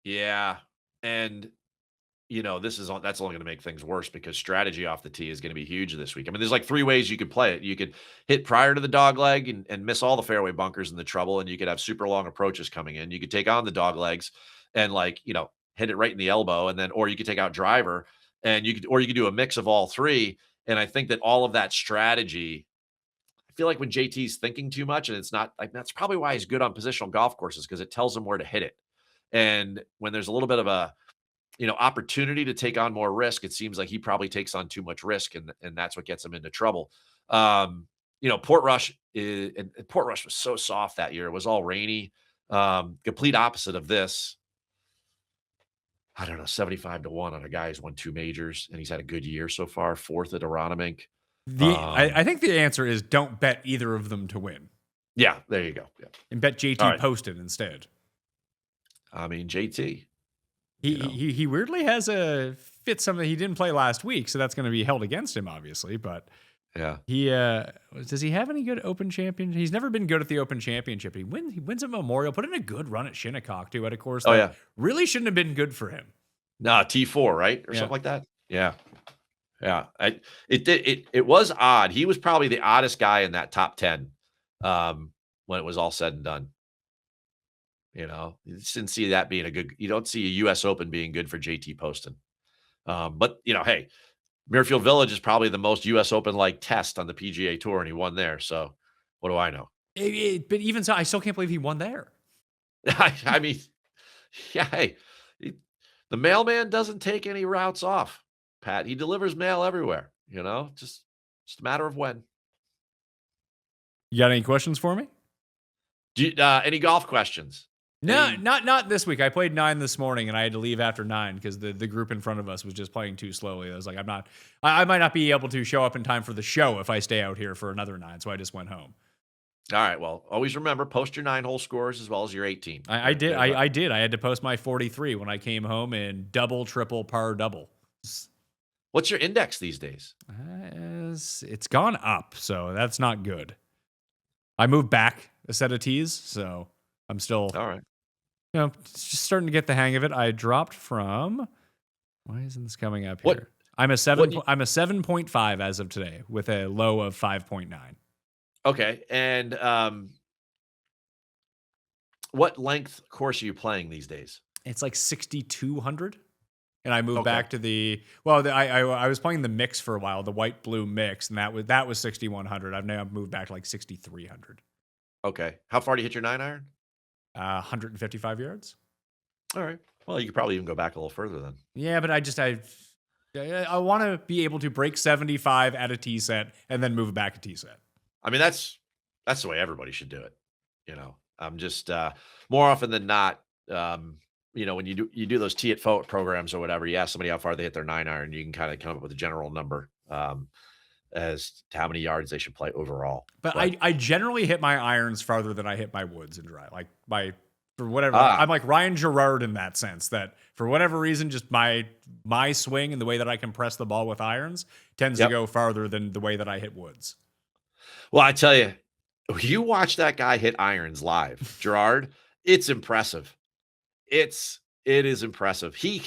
Yeah, and that's only going to make things worse because strategy off the tee is going to be huge this week. I mean, there's like 3 ways you could play it. You could hit prior to the dog leg and miss all the fairway bunkers and the trouble, and you could have super long approaches coming in. You could take on the dog legs and hit it right in the elbow, and then or you could take out driver and you could do a mix of all 3. And I think that all of that strategy, I feel like when JT's thinking too much, and it's not like that's probably why he's good on positional golf courses because it tells him where to hit it. And when there's a little bit of a opportunity to take on more risk, it seems like he probably takes on too much risk, and that's what gets him into trouble. Portrush was so soft that year. It was all rainy. Complete opposite of this. I don't know, 75-1 on a guy who's won 2 majors, and he's had a good year so far, 4th at Aronimink. I think the answer is don't bet either of them to win. Yeah, there you go. Yeah. And bet JT Poston instead. I mean, JT. He weirdly has a fit something he didn't play last week, so that's going to be held against him, obviously. But yeah, he does he have any good Open Championship? He's never been good at the Open Championship. He wins a Memorial, put in a good run at Shinnecock too, at a course that really shouldn't have been good for him. Nah, T4, right, or something like that. Yeah. It was odd. He was probably the oddest guy in that top 10 when it was all said and done. You just didn't see that being you don't see a U.S. Open being good for JT Poston. But, hey, Muirfield Village is probably the most U.S. Open-like test on the PGA Tour, and he won there. So what do I know? But even so, I still can't believe he won there. I mean, yeah, hey, the mailman doesn't take any routes off, Pat. He delivers mail everywhere, just a matter of when. You got any questions for me? Any golf questions? No, not this week. I played 9 this morning, and I had to leave after 9 because the group in front of us was just playing too slowly. I was like, I might not be able to show up in time for the show if I stay out here for another 9, so I just went home. All right. Well, always remember, post your 9-hole scores as well as your 18. I did. I did. I had to post my 43 when I came home in double, triple, par, double. What's your index these days? It's gone up, so that's not good. I moved back a set of tees, so I'm still all right. Just starting to get the hang of it. I dropped from. Why isn't this coming up here? I'm a 7.5 as of today, with a low of 5.9. Okay, and what length course are you playing these days? It's like 6,200, and I moved back to I was playing the mix for a while, the white blue mix, and that was 6,100. I've now moved back to like 6,300. Okay, how far do you hit your 9-iron? 155 yards. All right. Well, you could probably even go back a little further then. Yeah, but I want to be able to break 75 at a tee set and then move back a tee set. I mean, that's the way everybody should do it. I'm just more often than not, when you do those tee it forward programs or whatever, you ask somebody how far they hit their 9-iron, you can kind of come up with a general number as to how many yards they should play overall. But I generally hit my irons farther than I hit my woods and dry. For whatever, I'm like Ryan Gerard in that sense, that for whatever reason, just my swing and the way that I can press the ball with irons tends to go farther than the way that I hit woods. Well, I tell you, You watch that guy hit irons live, Gerard. It's impressive. It is impressive. He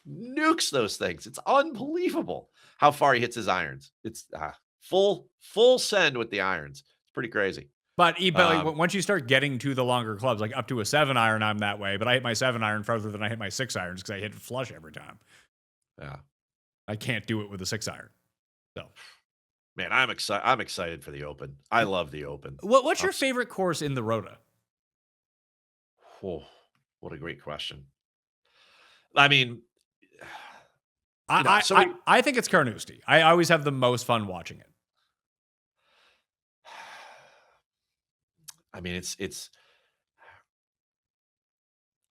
nukes those things. It's unbelievable how far he hits his irons. It's full send with the irons. It's pretty crazy. But like, once you start getting to the longer clubs, like up to a 7-iron, I'm that way. But I hit my 7-iron farther than I hit my 6-irons because I hit it flush every time. Yeah, I can't do it with a 6-iron. So, man, I'm excited. I'm excited for the Open. I love the Open. what's your favorite course in the Rota? Oh, what a great question. I mean, I think it's Carnoustie. I always have the most fun watching it. I mean, it's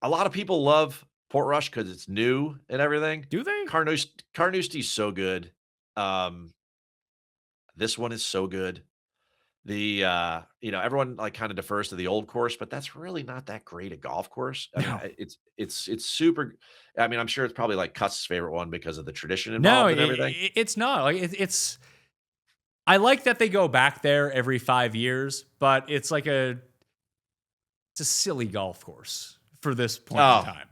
a lot of people love Portrush because it's new and everything. Do they? Carnoustie's so good. This one is so good. Everyone like kind of defers to the old course, but that's really not that great a golf course. I mean, it's super. I mean, I'm sure it's probably like Cuss's favorite one because of the tradition involved and everything. It's not. Like it's. I like that they go back there every 5 years, but it's a silly golf course for this point in time.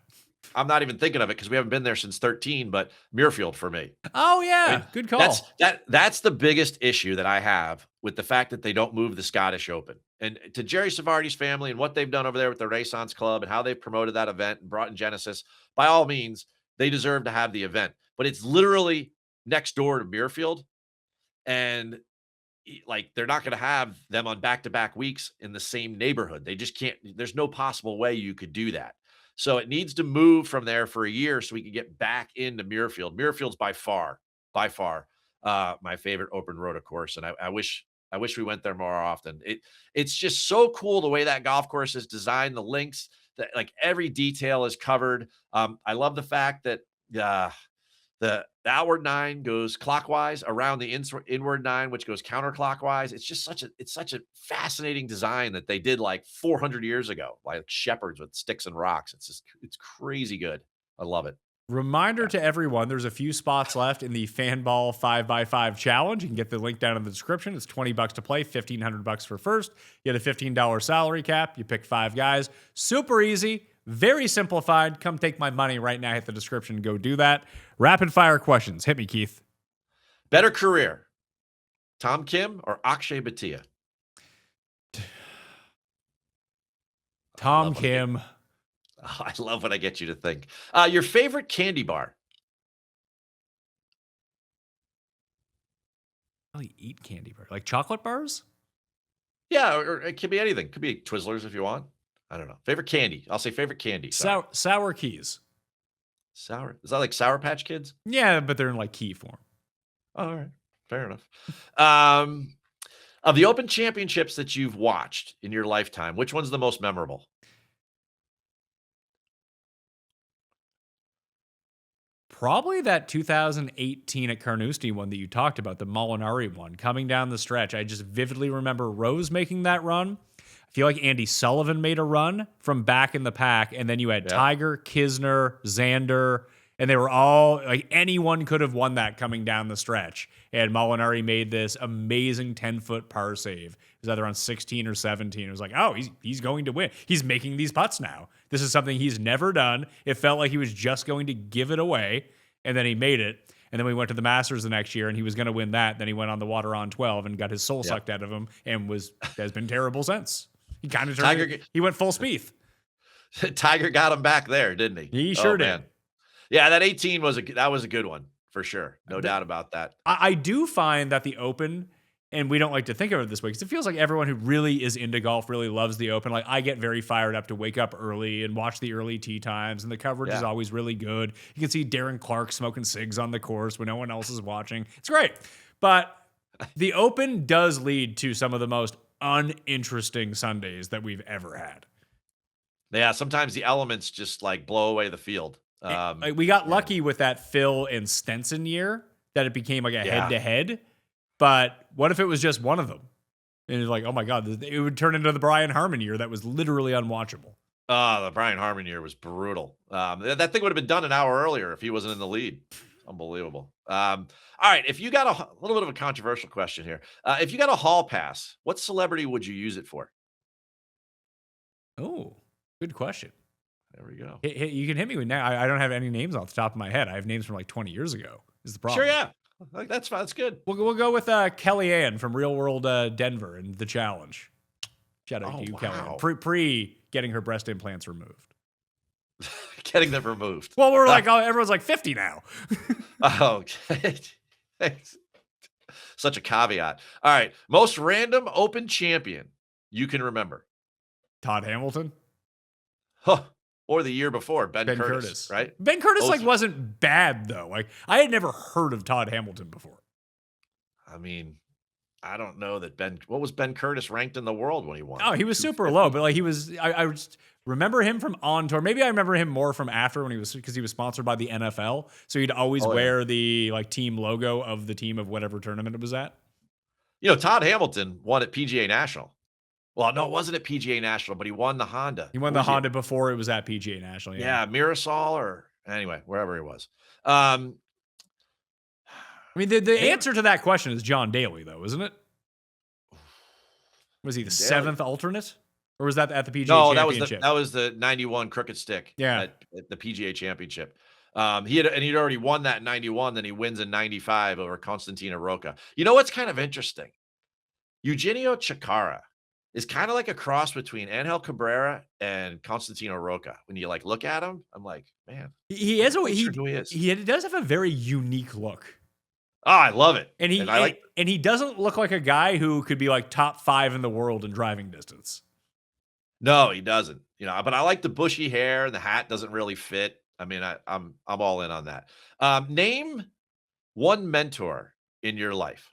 I'm not even thinking of it because we haven't been there since 13, but Muirfield for me. Oh yeah, I mean, good call. That's the biggest issue that I have with the fact that they don't move the Scottish Open. And to Jerry Savardi's family and what they've done over there with the Renaissance Club and how they've promoted that event and brought in Genesis, by all means, they deserve to have the event. But it's literally next door to Muirfield, and like they're not going to have them on back-to-back weeks in the same neighborhood. They just can't. There's no possible way you could do that. So it needs to move from there for a year so we can get back into Muirfield. Muirfield's by far, my favorite open Rota course, and I wish we went there more often. It's just so cool the way that golf course is designed. The links, that like every detail is covered. I love the fact that the outward 9 goes clockwise around the inward 9, which goes counterclockwise. It's just such a fascinating design that they did like 400 years ago, like shepherds with sticks and rocks. It's crazy good. I love it. Reminder to everyone, there's a few spots left in the Fanball 5x5 challenge. You can get the link down in the description. It's $20 to play, $1,500 for first. You get a $15 salary cap. You pick 5 guys. Super easy. Very simplified. Come take my money right now. Hit the description. Go do that. Rapid fire questions. Hit me, Keith. Better career, Tom Kim or Akshay Bhatia? Tom Kim. I love when I get you to think. Your favorite candy bar? I eat candy bar. Like chocolate bars? Yeah, or it could be anything. It could be Twizzlers if you want. I don't know. Favorite candy. I'll say favorite candy. Sour keys. Sour. Is that like Sour Patch Kids? Yeah, but they're in like key form. All right. Fair enough. Of the Open Championships that you've watched in your lifetime, which one's the most memorable? Probably that 2018 at Carnoustie one that you talked about, the Molinari one, coming down the stretch. I just vividly remember Rose making that run. I feel like Andy Sullivan made a run from back in the pack, and then you had Tiger, Kisner, Xander, and they were all like anyone could have won that coming down the stretch. And Molinari made this amazing 10-foot par save. It was either on 16 or 17. It was like, oh, he's going to win. He's making these putts now. This is something he's never done. It felt like he was just going to give it away, and then he made it. And then we went to the Masters the next year, and he was going to win that. Then he went on the water on 12 and got his soul sucked out of him, and has been terrible since. He kind of turned. He went full speed. Tiger got him back there, didn't he? He sure did. Man. Yeah, that 18 was a good one for sure. No doubt about that. I do find that the Open, and we don't like to think of it this way because it feels like everyone who really is into golf really loves the Open. Like I get very fired up to wake up early and watch the early tee times, and the coverage is always really good. You can see Darren Clark smoking cigs on the course when no one else is watching. It's great. But the Open does lead to some of the most uninteresting Sundays that we've ever had. Yeah, sometimes the elements just like blow away the field. We got lucky with that Phil and Stenson year that it became like a head-to-head. But what if it was just one of them? And it's like, oh my God, it would turn into the Brian Harmon year that was literally unwatchable. The Brian Harmon year was brutal. That thing would have been done an hour earlier if he wasn't in the lead. Unbelievable. All right. If you got a little bit of a controversial question here, if you got a hall pass, what celebrity would you use it for? Oh, good question. There we go. You can hit me with now. I don't have any names off the top of my head. I have names from like 20 years ago. Is the problem? Sure, yeah. Like, that's fine. That's good. We'll go with Kellyanne from Real World Denver and The Challenge. Shout out to you, Kellyanne. Pre getting her breast implants removed. Getting them removed. Well, we're like, everyone's like 50 now. Okay. Thanks. Such a caveat. All right. Most random open champion you can remember. Todd Hamilton. Huh. Or the year before, Ben Curtis, right? Ben Curtis wasn't bad though. Like I had never heard of Todd Hamilton before. I mean, I don't know that what was Ben Curtis ranked in the world when he won? Oh, he was super low, but like he was, I just remember him from on tour. Maybe I remember him more from after because he was sponsored by the NFL. So he'd always wear the like team logo of the team of whatever tournament it was at. You know, Todd Hamilton won at PGA National. Well, no, it wasn't at PGA National, but he won the Honda. He won the Honda before it was at PGA National. Yeah, Mirasol or anyway, wherever he was. I mean, the answer to that question is John Daly, though, isn't it? Was he the seventh alternate? Or was that at the PGA Championship? No, that was the 91 Crooked Stick at the PGA Championship. He'd already won that in 91, then he wins in 95 over Constantino Rocca. You know what's kind of interesting? Eugenio Chacarra is kind of like a cross between Angel Cabrera and Constantino Rocca. When you like look at him, I'm like, man, he does have a very unique look. Oh, I love it. And he doesn't look like a guy who could be like top 5 in the world in driving distance. No, he doesn't. You know, but I like the bushy hair and the hat doesn't really fit. I mean, I'm all in on that. Name one mentor in your life.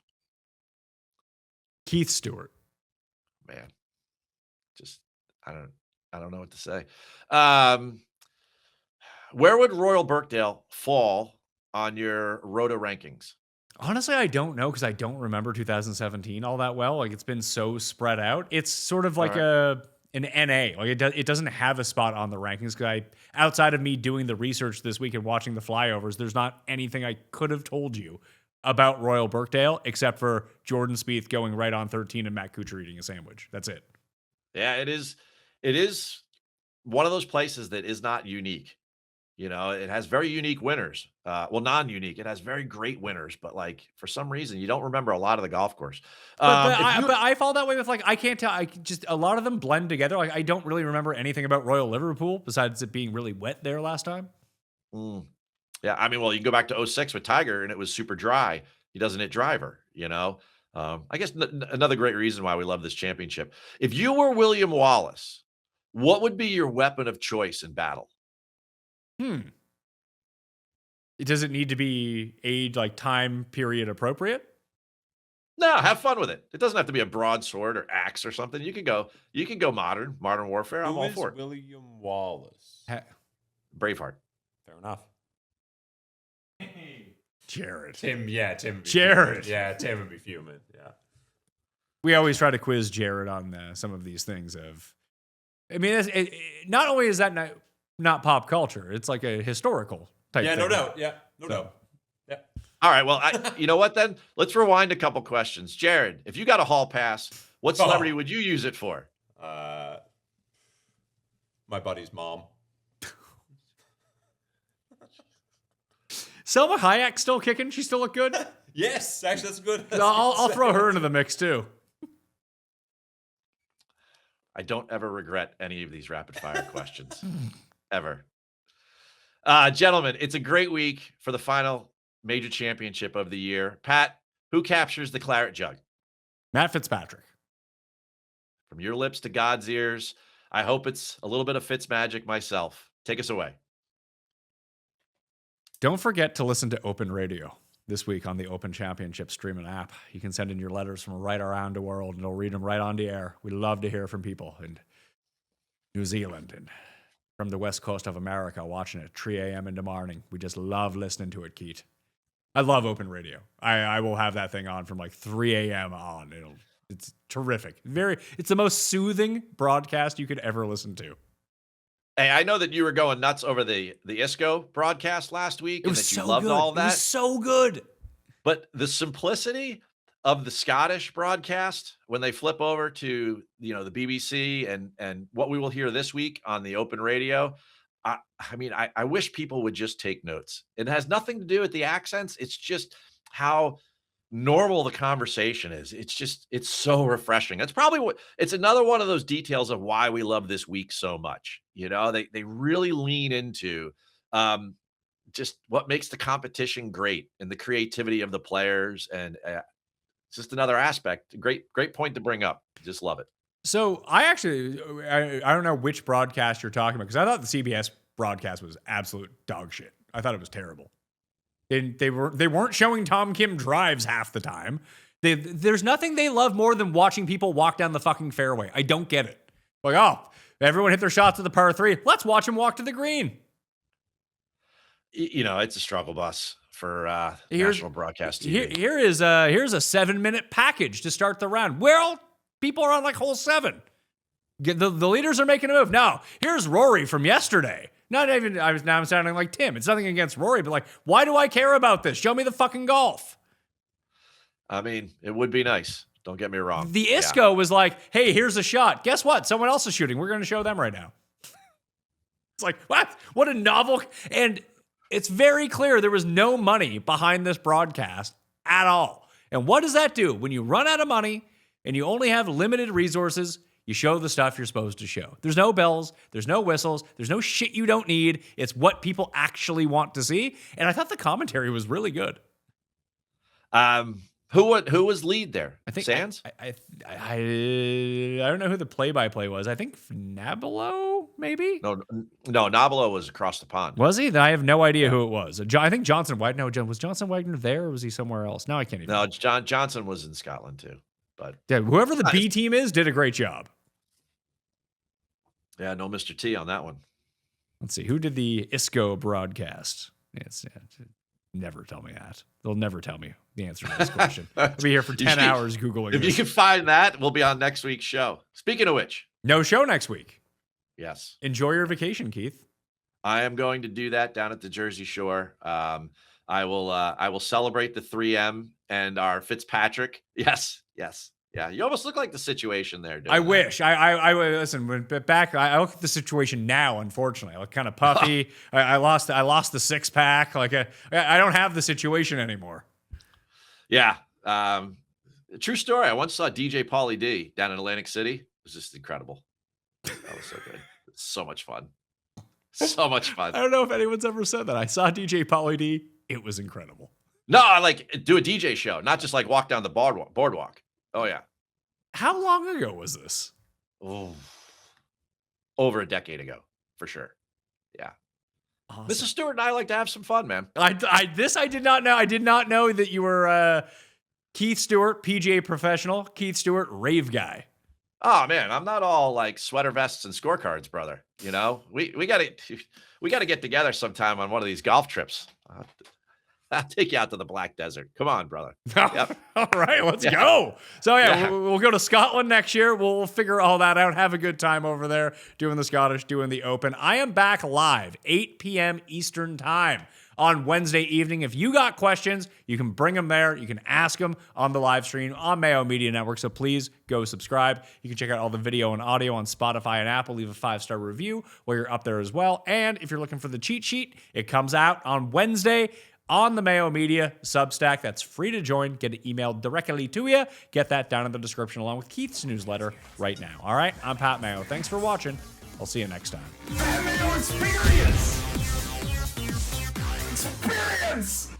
Keith Stewart. Man, just I don't know what to say. Where would Royal Birkdale fall on your Rota rankings? Honestly, I don't know because I don't remember 2017 all that well. Like it's been so spread out. It's sort of like an NA. Like it doesn't have a spot on the rankings because outside of me doing the research this week and watching the flyovers, there's not anything I could have told you about Royal Birkdale except for Jordan Spieth going right on 13 and Matt Kuchar eating a sandwich. That's it. Yeah, it is. It is one of those places that is not unique. You know, it has very unique winners. Well, non-unique. It has very great winners, but like for some reason, you don't remember a lot of the golf course. But I fall that way with like I can't tell. I just a lot of them blend together. Like I don't really remember anything about Royal Liverpool besides it being really wet there last time. Yeah, I mean, well, you can go back to 06 with Tiger, and it was super dry. He doesn't hit driver. You know, I guess another great reason why we love this championship. If you were William Wallace, what would be your weapon of choice in battle? Does it need to be age, like time period appropriate? No, have fun with it. It doesn't have to be a broadsword or axe or something. You can go modern warfare. I'm all for it. William Wallace. Braveheart. Fair enough. Jared. Tim. Jared. Yeah, Tim would be fuming. Yeah. We always try to quiz Jared on some of these things. I mean, not only is that not pop culture, it's like a historical type thing. No doubt. Yeah, no doubt. Yeah. All right. Well, you know what then? Let's rewind a couple questions. Jared, if you got a hall pass, what celebrity would you use it for? My buddy's mom. Selma Hayek still kicking? She still look good? Yes, actually, that's good. I'll throw her into the mix too. I don't ever regret any of these rapid fire questions. Ever. Gentlemen, it's a great week for the final major championship of the year. Pat, who captures the claret jug? Matt Fitzpatrick. From your lips to God's ears, I hope it's a little bit of Fitz magic myself. Take us away. Don't forget to listen to Open Radio this week on the Open Championship streaming app. You can send in your letters from right around the world and it'll read them right on the air. We love to hear from people in New Zealand and from the west coast of America watching it at 3 a.m. in the morning. We just love listening to it, Keith. I love Open Radio. I will have that thing on from like 3 a.m. on. It's terrific. It's the most soothing broadcast you could ever listen to. Hey, I know that you were going nuts over the ISCO broadcast last week, It and was that you so loved good. all It that. was so good. But the simplicity of the Scottish broadcast when they flip over to, the BBC and what we will hear this week on the open radio. I wish people would just take notes. It has nothing to do with the accents. It's just how normal the conversation is. It's so refreshing. It's another one of those details of why we love this week so much. They really lean into just what makes the competition great and the creativity of the players. And it's just another aspect. Great point to bring up. Just love it. So I don't know which broadcast you're talking about because I thought the CBS broadcast was absolute dog shit. I thought it was terrible. They weren't showing Tom Kim drives half the time. There's nothing they love more than watching people walk down the fucking fairway. I don't get it. Like, oh, everyone hit their shots to the par 3. Let's watch them walk to the green. It's a struggle bus for national broadcast TV. Here's a 7-minute package to start the round. Well, people are on like hole 7. The leaders are making a move. No, here's Rory from yesterday. Now I'm sounding like Tim. It's nothing against Rory, but like, why do I care about this? Show me the fucking golf. I mean, it would be nice. Don't get me wrong. The ISCO was like, hey, here's a shot. Guess what? Someone else is shooting. We're going to show them right now. It's like, what? What a novel. And it's very clear there was no money behind this broadcast at all. And what does that do? When you run out of money and you only have limited resources, you show the stuff you're supposed to show. There's no bells. There's no whistles. There's no shit you don't need. It's what people actually want to see. And I thought the commentary was really good. Who was lead there? I think Sands? I don't know who the play-by-play was. I think Nabilo, maybe? No, Nabilo was across the pond. Was he? Then I have no idea who it was. I think Johnson Wagner. No, was Johnson Wagner there or was he somewhere else? No, I can't even. No, Johnson was in Scotland too. But yeah, whoever the B team is did a great job. Yeah, no Mr. T on that one. Let's see. Who did the ISCO broadcast? Never tell me that. They'll never tell me the answer to this question. I'll be here for 10 hours Googling If this. you can find that, we'll be on next week's show. Speaking of which. No show next week. Yes. Enjoy your vacation, Keith. I am going to do that down at the Jersey Shore. I will celebrate the 3M and our Fitzpatrick. Yes. Yeah, you almost look like the situation there. I wish. I listen. I look at the situation now. Unfortunately, I look kind of puffy. I lost the 6-pack. Like I don't have the situation anymore. Yeah. True story. I once saw DJ Pauly D down in Atlantic City. It was just incredible. That was so good. So much fun. So much fun. I don't know if anyone's ever said that. I saw DJ Pauly D. It was incredible. No, I like do a DJ show, not just like walk down the boardwalk. Oh, yeah. How long ago was this? Oh, over a decade ago, for sure. Yeah. Awesome. Mrs. Stewart and I like to have some fun, man. I did not know. I did not know that you were Keith Stewart, PGA professional. Keith Stewart, rave guy. Oh, man, I'm not all like sweater vests and scorecards, brother. We got to get together sometime on one of these golf trips. I'll take you out to the Black Desert. Come on, brother. Yep. All right, let's go. So, we'll go to Scotland next year. We'll figure all that out. Have a good time over there doing the Scottish, doing the Open. I am back live, 8 p.m. Eastern time on Wednesday evening. If you got questions, you can bring them there. You can ask them on the live stream on Mayo Media Network. So please go subscribe. You can check out all the video and audio on Spotify and Apple. Leave a 5-star review while you're up there as well. And if you're looking for the cheat sheet, it comes out on Wednesday on the Mayo Media Substack. That's free to join. Get it emailed directly to you. Get that down in the description along with Keith's newsletter right now. All right, I'm Pat Mayo. Thanks for watching. I'll see you next time. Mayo Experience! Experience!